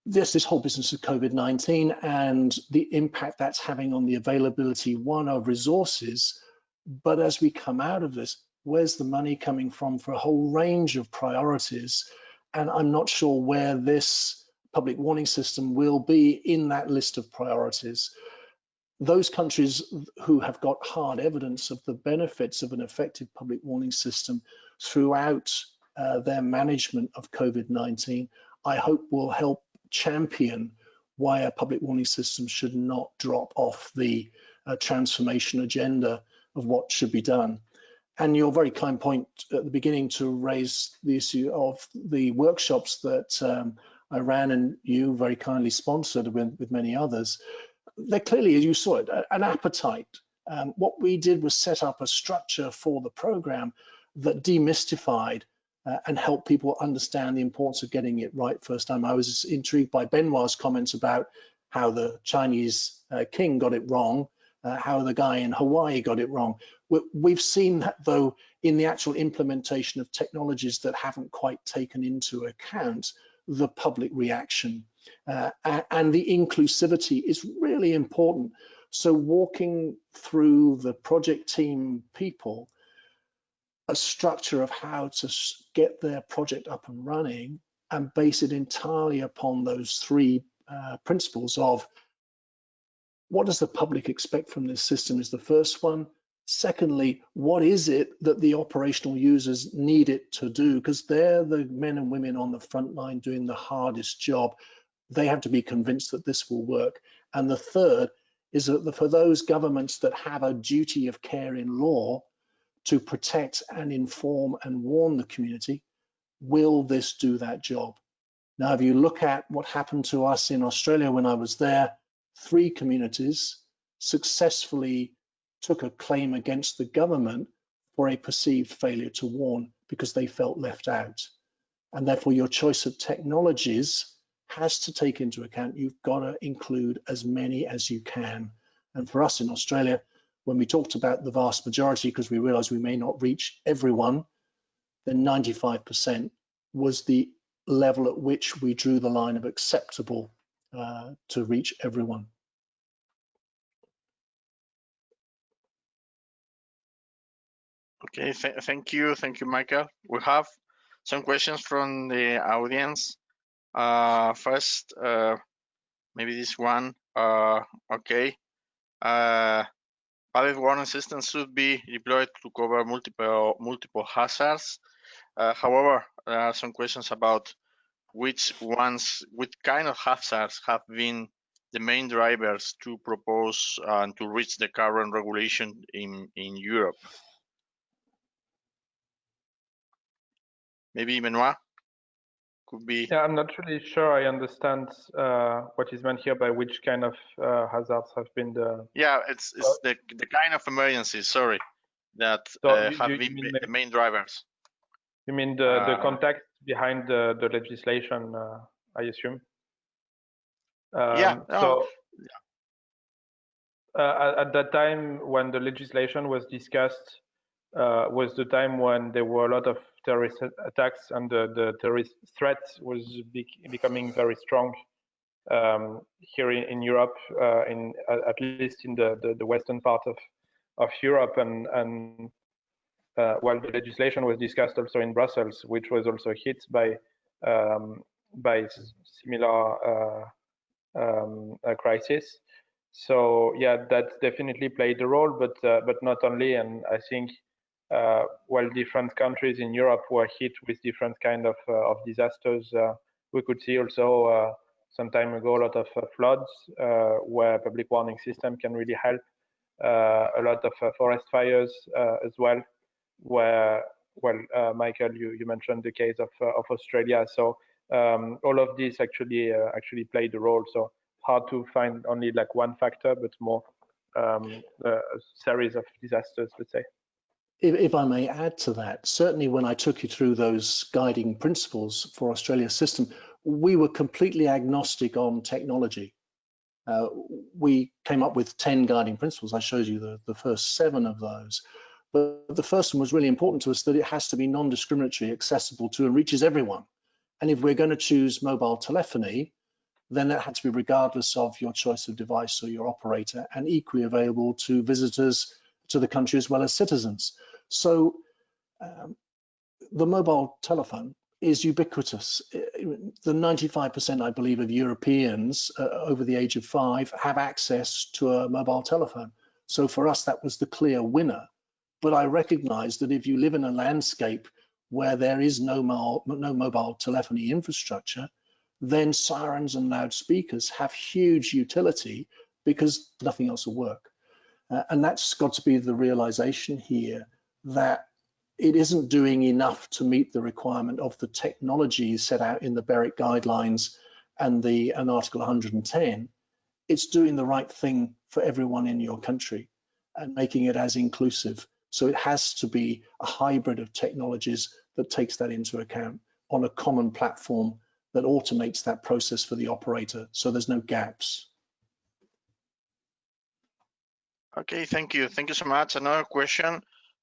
This whole business of COVID-19 and the impact that's having on the availability, one, of resources, but as we come out of this, where's the money coming from for a whole range of priorities? And I'm not sure where this public warning system will be in that list of priorities. Those countries who have got hard evidence of the benefits of an effective public warning system throughout their management of COVID-19, I hope will help champion why a public warning system should not drop off the transformation agenda of what should be done. And your very kind point at the beginning to raise the issue of the workshops that I ran and you very kindly sponsored with many others. They're clearly, as you saw it, an appetite. What we did was set up a structure for the program that demystified and helped people understand the importance of getting it right first time. I was intrigued by Benoit's comments about how the Chinese king got it wrong, how the guy in Hawaii got it wrong. We've seen that, though, in the actual implementation of technologies that haven't quite taken into account the public reaction. And the inclusivity is really important. So walking through the project team people, a structure of how to get their project up and running and base it entirely upon those three principles of what does the public expect from this system is the first one. Secondly, what is it that the operational users need it to do? Because they're the men and women on the front line doing the hardest job. They have to be convinced that this will work. And the third is that for those governments that have a duty of care in law to protect and inform and warn the community, will this do that job? Now, if you look at what happened to us in Australia when I was there, 3 communities successfully took a claim against the government for a perceived failure to warn because they felt left out. And therefore, your choice of technologies has to take into account, you've got to include as many as you can. And for us in Australia, when we talked about the vast majority, because we realized we may not reach everyone, then 95% was the level at which we drew the line of acceptable to reach everyone. Okay, thank you, Michael. We have some questions from the audience. First, maybe this one. Okay. Public warning systems should be deployed to cover multiple hazards. However, there are some questions about which kind of hazards have been the main drivers to propose and to reach the current regulation in Europe. Maybe Benoit could be. Yeah, I'm not really sure I understand what is meant here by which kind of hazards have been the. Yeah, it's the kind of emergencies. Sorry, that have been the main drivers. You mean the context behind the legislation? I assume. Yeah. So at that time when the legislation was discussed, was the time when there were a lot of terrorist attacks and the terrorist threat was becoming very strong here in Europe, at least in the western part of Europe, and while the legislation was discussed also in Brussels, which was also hit by similar crisis. So yeah, that definitely played a role, but not only. And I think while different countries in Europe were hit with different kind of disasters, we could see also some time ago a lot of floods where public warning system can really help. A lot of forest fires as well, where Michael, you mentioned the case of Australia. So all of these actually played a role. So hard to find only like one factor, but more a series of disasters, let's say. If I may add to that, certainly when I took you through those guiding principles for Australia's system, we were completely agnostic on technology. We came up with 10 guiding principles. I showed you the first 7 of those. But the first one was really important to us, that it has to be non-discriminatory, accessible to, and reaches everyone. And if we're going to choose mobile telephony, then that had to be regardless of your choice of device or your operator, and equally available to visitors to the country as well as citizens. So the mobile telephone is ubiquitous. The 95%, I believe, of Europeans over the age of 5 have access to a mobile telephone. So for us, that was the clear winner. But I recognize that if you live in a landscape where there is no mobile telephony infrastructure, then sirens and loudspeakers have huge utility because nothing else will work. And that's got to be the realization here, that it isn't doing enough to meet the requirement of the technology set out in the BEREC guidelines and Article 110. It's doing the right thing for everyone in your country and making it as inclusive. So it has to be a hybrid of technologies that takes that into account on a common platform that automates that process for the operator, so there's no gaps. Okay, thank you so much. Another question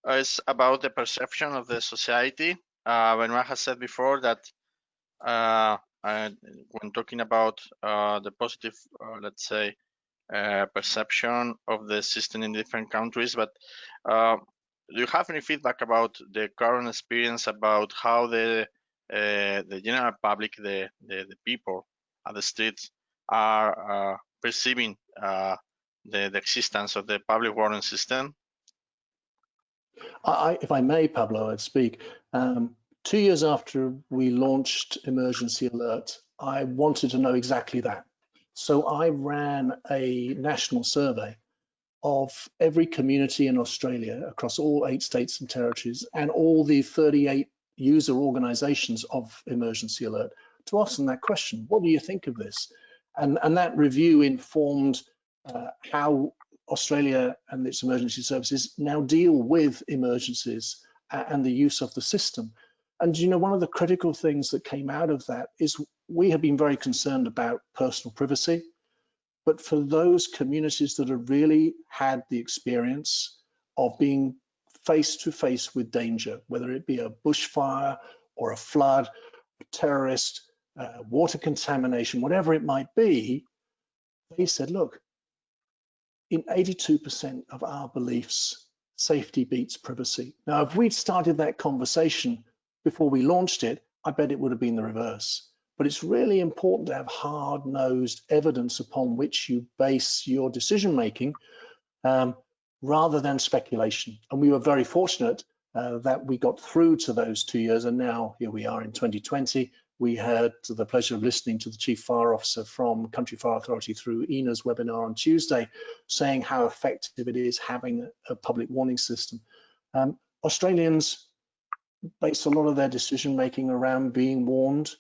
is about the perception of the society. Benoit has said before that when talking about the positive, let's say, perception of the system in different countries, but do you have any feedback about the current experience about how the general public, the people at the streets are perceiving the existence of the public warning system? If I may, Pablo, I'd speak. 2 years after we launched Emergency Alert, I wanted to know exactly that. So I ran a national survey of every community in Australia across all 8 states and territories and all the 38 user organizations of Emergency Alert to ask them that question. What do you think of this? And that review informed how Australia and its emergency services now deal with emergencies and the use of the system. And you know, one of the critical things that came out of that is we have been very concerned about personal privacy, but for those communities that have really had the experience of being face to face with danger, whether it be a bushfire or a flood, a terrorist, water contamination, whatever it might be, they said, look, in 82% of our beliefs, safety beats privacy. Now, if we'd started that conversation before we launched it, I bet it would have been the reverse. But it's really important to have hard-nosed evidence upon which you base your decision-making rather than speculation. And we were very fortunate that we got through to those 2 years, and now here we are in 2020. We had the pleasure of listening to the Chief Fire Officer from Country Fire Authority through Ina's webinar on Tuesday, saying how effective it is having a public warning system. Australians base a lot of their decision-making around being warned.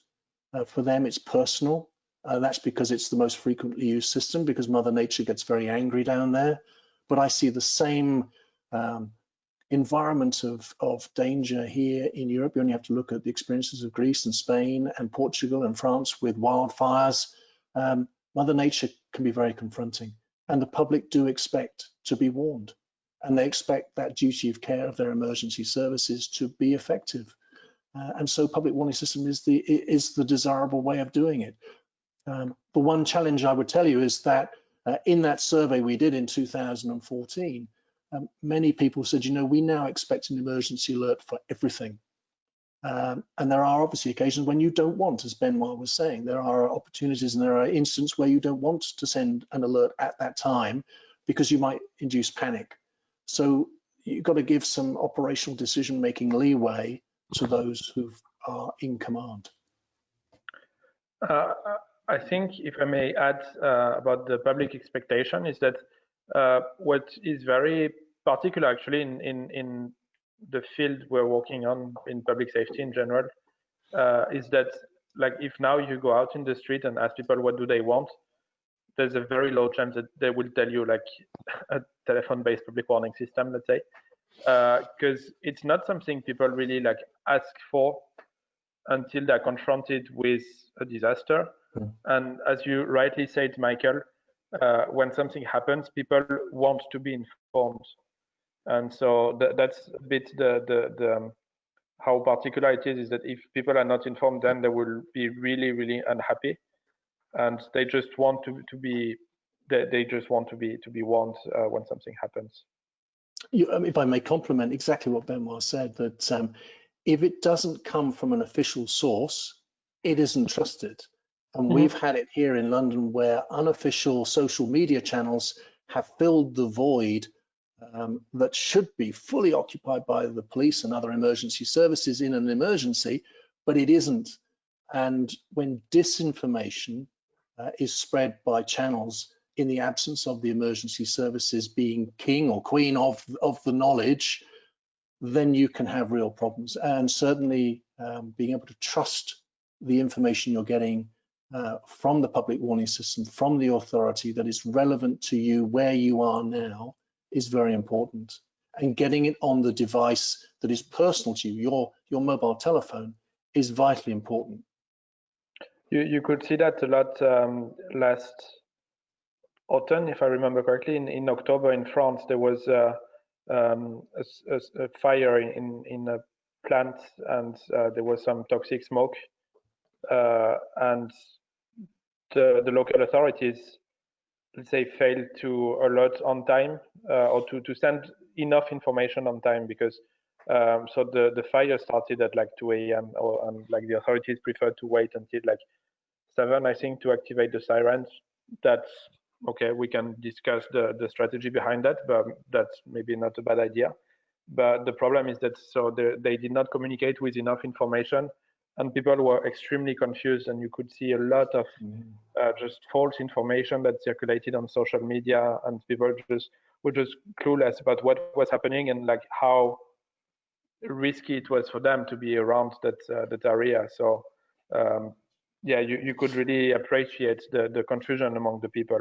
For them, it's personal. That's because it's the most frequently used system, because Mother Nature gets very angry down there. But I see the same environment of danger here in Europe. You only have to look at the experiences of Greece and Spain and Portugal and France with wildfires. Mother Nature can be very confronting, and the public do expect to be warned, and they expect that duty of care of their emergency services to be effective. And so public warning system is the desirable way of doing it. The one challenge I would tell you is that in that survey we did in 2014, many people said, you know, we now expect an emergency alert for everything. And there are obviously occasions when you don't want, as Benoit was saying, there are opportunities and there are instances where you don't want to send an alert at that time because you might induce panic. So you've got to give some operational decision-making leeway to those who are in command. I think, if I may add about the public expectation, is that what is very particular actually in the field we're working on in public safety in general is that, like, if now you go out in the street and ask people what do they want, there's a very low chance that they will tell you like a telephone-based public warning system, let's say, because it's not something people really like ask for until they're confronted with a disaster. And as you rightly said, Michael, when something happens, people want to be informed. And so that's a bit the how particular it is that if people are not informed, then they will be really, really unhappy. And they just want to be warned when something happens. If I may compliment exactly what Benoit said, that if it doesn't come from an official source, it isn't trusted. And we've had it here in London where unofficial social media channels have filled the void that should be fully occupied by the police and other emergency services in an emergency, but it isn't. And when disinformation is spread by channels in the absence of the emergency services being king or queen of the knowledge, then you can have real problems. And certainly being able to trust the information you're getting from the public warning system, from the authority that is relevant to you where you are now is very important. And getting it on the device that is personal to you, your mobile telephone, is vitally important. You could see that a lot last autumn, if I remember correctly. In October in France, there was a fire in a plant, and there was some toxic smoke. And the local authorities, let's say, failed to alert on time or to send enough information on time, because so the fire started at like 2 a.m. and like the authorities preferred to wait until like 7, I think, to activate the sirens. That's okay. We can discuss the strategy behind that, but that's maybe not a bad idea. But the problem is that so they did not communicate with enough information, and people were extremely confused, and you could see a lot of just false information that circulated on social media, and people were just clueless about what was happening and like how risky it was for them to be around that area. So yeah, you could really appreciate the confusion among the people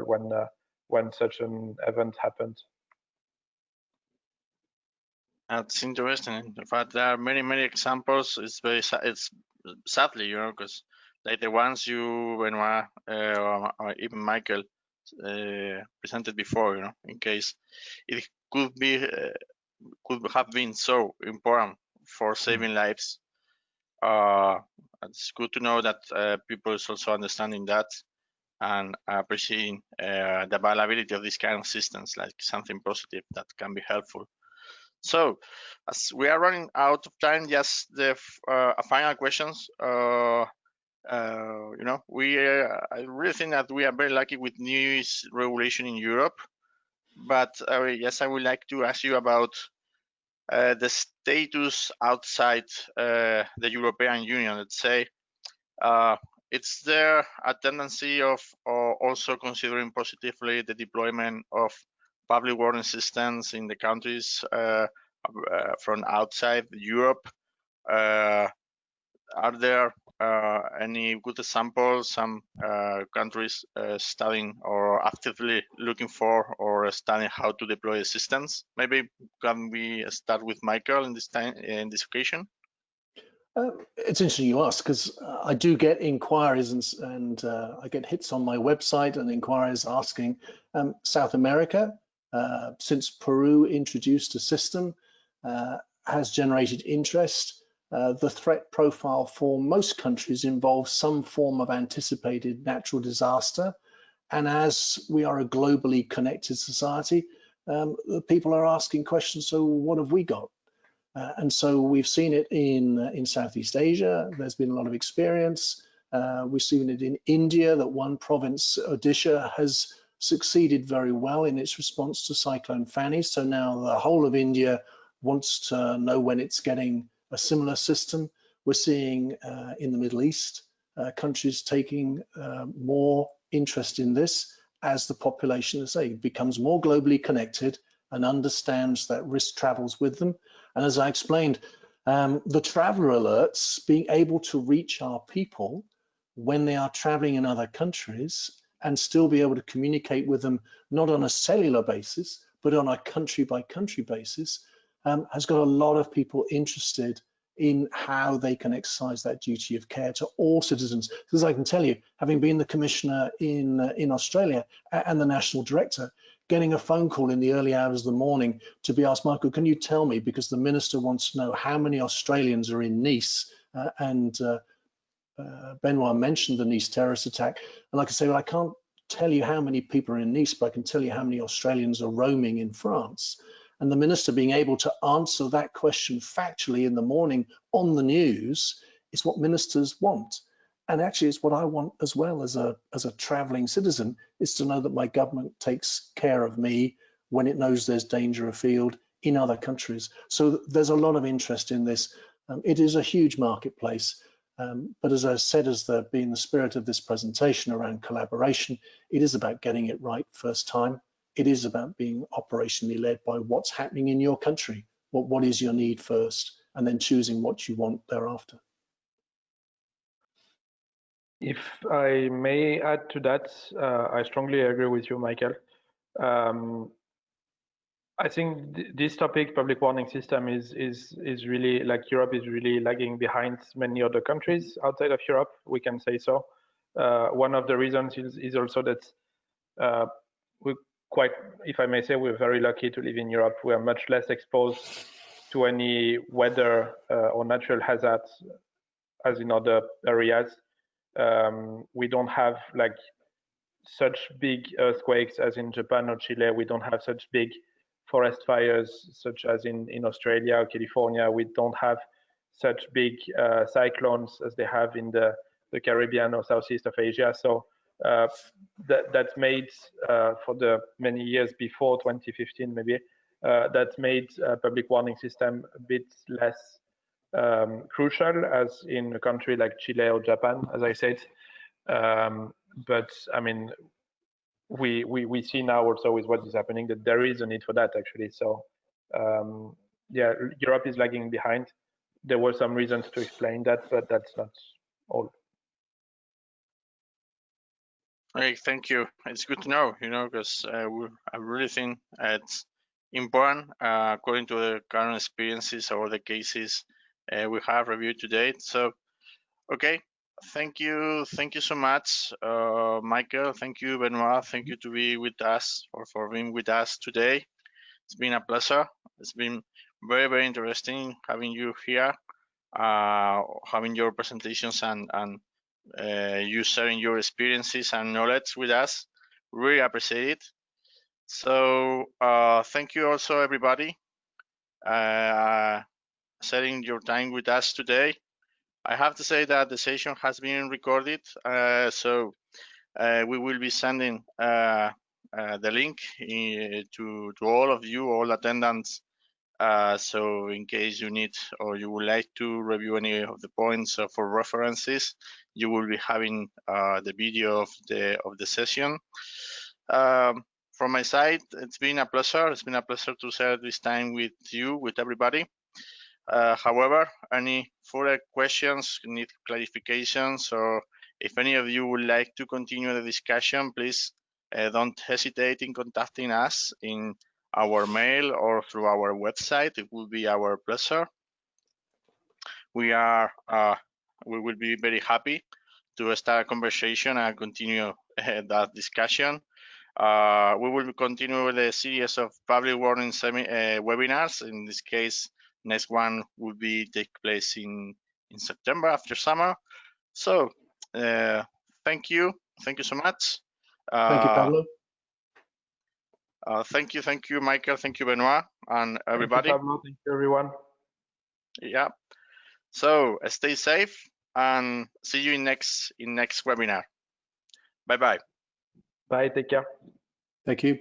when such an event happened. That's interesting. In fact, there are many examples. It's sadly, you know, because like the ones you, Benoit, or even Michael presented before, you know, in case it could have been so important for saving lives. It's good to know that people is also understanding that and appreciating the availability of these kind of systems, like something positive that can be helpful. So, as we are running out of time, just the final questions. I really think that we are very lucky with new regulation in Europe. But yes, I would like to ask you about the status outside the European Union. Let's say, is there a tendency of also considering positively the deployment of public warning systems in the countries from outside Europe? Are there any good examples, some countries studying or actively looking for or studying how to deploy assistance? Maybe can we start with Michael in this occasion? It's interesting you ask, because I do get inquiries and I get hits on my website and inquiries asking South America, since Peru introduced a system, has generated interest. The threat profile for most countries involves some form of anticipated natural disaster. And as we are a globally connected society, people are asking questions, so what have we got? And so we've seen it in Southeast Asia. There's been a lot of experience. We've seen it in India, that one province, Odisha, has succeeded very well in its response to Cyclone Fani. So now the whole of India wants to know when it's getting a similar system. We're seeing in the Middle East countries taking more interest in this as the population, as I say, becomes more globally connected and understands that risk travels with them. And as I explained, the traveler alerts, being able to reach our people when they are traveling in other countries and still be able to communicate with them, not on a cellular basis, but on a country by country basis, has got a lot of people interested in how they can exercise that duty of care to all citizens. Because I can tell you, having been the commissioner in Australia and the national director, getting a phone call in the early hours of the morning to be asked, Michael, can you tell me, because the minister wants to know how many Australians are in Nice, Benoit mentioned the Nice terrorist attack. And like I say, well, I can't tell you how many people are in Nice, but I can tell you how many Australians are roaming in France. And the minister being able to answer that question factually in the morning on the news is what ministers want. And actually, it's what I want as well as a traveling citizen, is to know that my government takes care of me when it knows there's danger afield in other countries. So there's a lot of interest in this. It is a huge marketplace. But as I said, being the spirit of this presentation around collaboration, it is about getting it right first time. It is about being operationally led by what's happening in your country. What is your need first, and then choosing what you want thereafter. If I may add to that, I strongly agree with you, Michael. I think this topic, public warning system, is really, like, Europe is really lagging behind many other countries outside of Europe. We can say so. One of the reasons is also that we quite, if I may say, we're very lucky to live in Europe. We are much less exposed to any weather or natural hazards as in other areas. We don't have like such big earthquakes as in Japan or Chile. We don't have such big forest fires such as in Australia or California. We don't have such big cyclones as they have in the Caribbean or Southeast of Asia. So that made for the many years before 2015 maybe, that made public warning system a bit less crucial as in a country like Chile or Japan, as I said. But I mean, we see now also with what is happening that there is a need for that actually. So yeah, Europe is lagging behind. There were some reasons to explain that, but that's not all. Hey, thank you. It's good to know, because I really think it's important according to the current experiences or the cases we have reviewed today. So, okay, thank you so much, Michael. Thank you, Benoit. Thank you to be with us or for being with us today. It's been a pleasure. It's been very, very interesting having you here, having your presentations and you sharing your experiences and knowledge with us. Really appreciate it. So thank you also, everybody. sharing your time with us today. I have to say that the session has been recorded, so we will be sending the link to all of you, all attendants. So in case you need or you would like to review any of the points for references, you will be having the video of the session. From my side, it's been a pleasure. It's been a pleasure to share this time with you, with everybody. However, any further questions, need clarifications, or if any of you would like to continue the discussion, please don't hesitate in contacting us in our mail or through our website. It will be our pleasure. We will be very happy to start a conversation and continue that discussion. We will continue with a series of public warning webinars. In this case, next one will be take place in September after summer. So thank you so much. Thank you, Pablo. Thank you, Michael. Thank you, Benoit, and everybody. Thank you, Pablo. Thank you, everyone. Yeah. So stay safe and see you in next webinar. Bye bye. Bye. Take care. Thank you.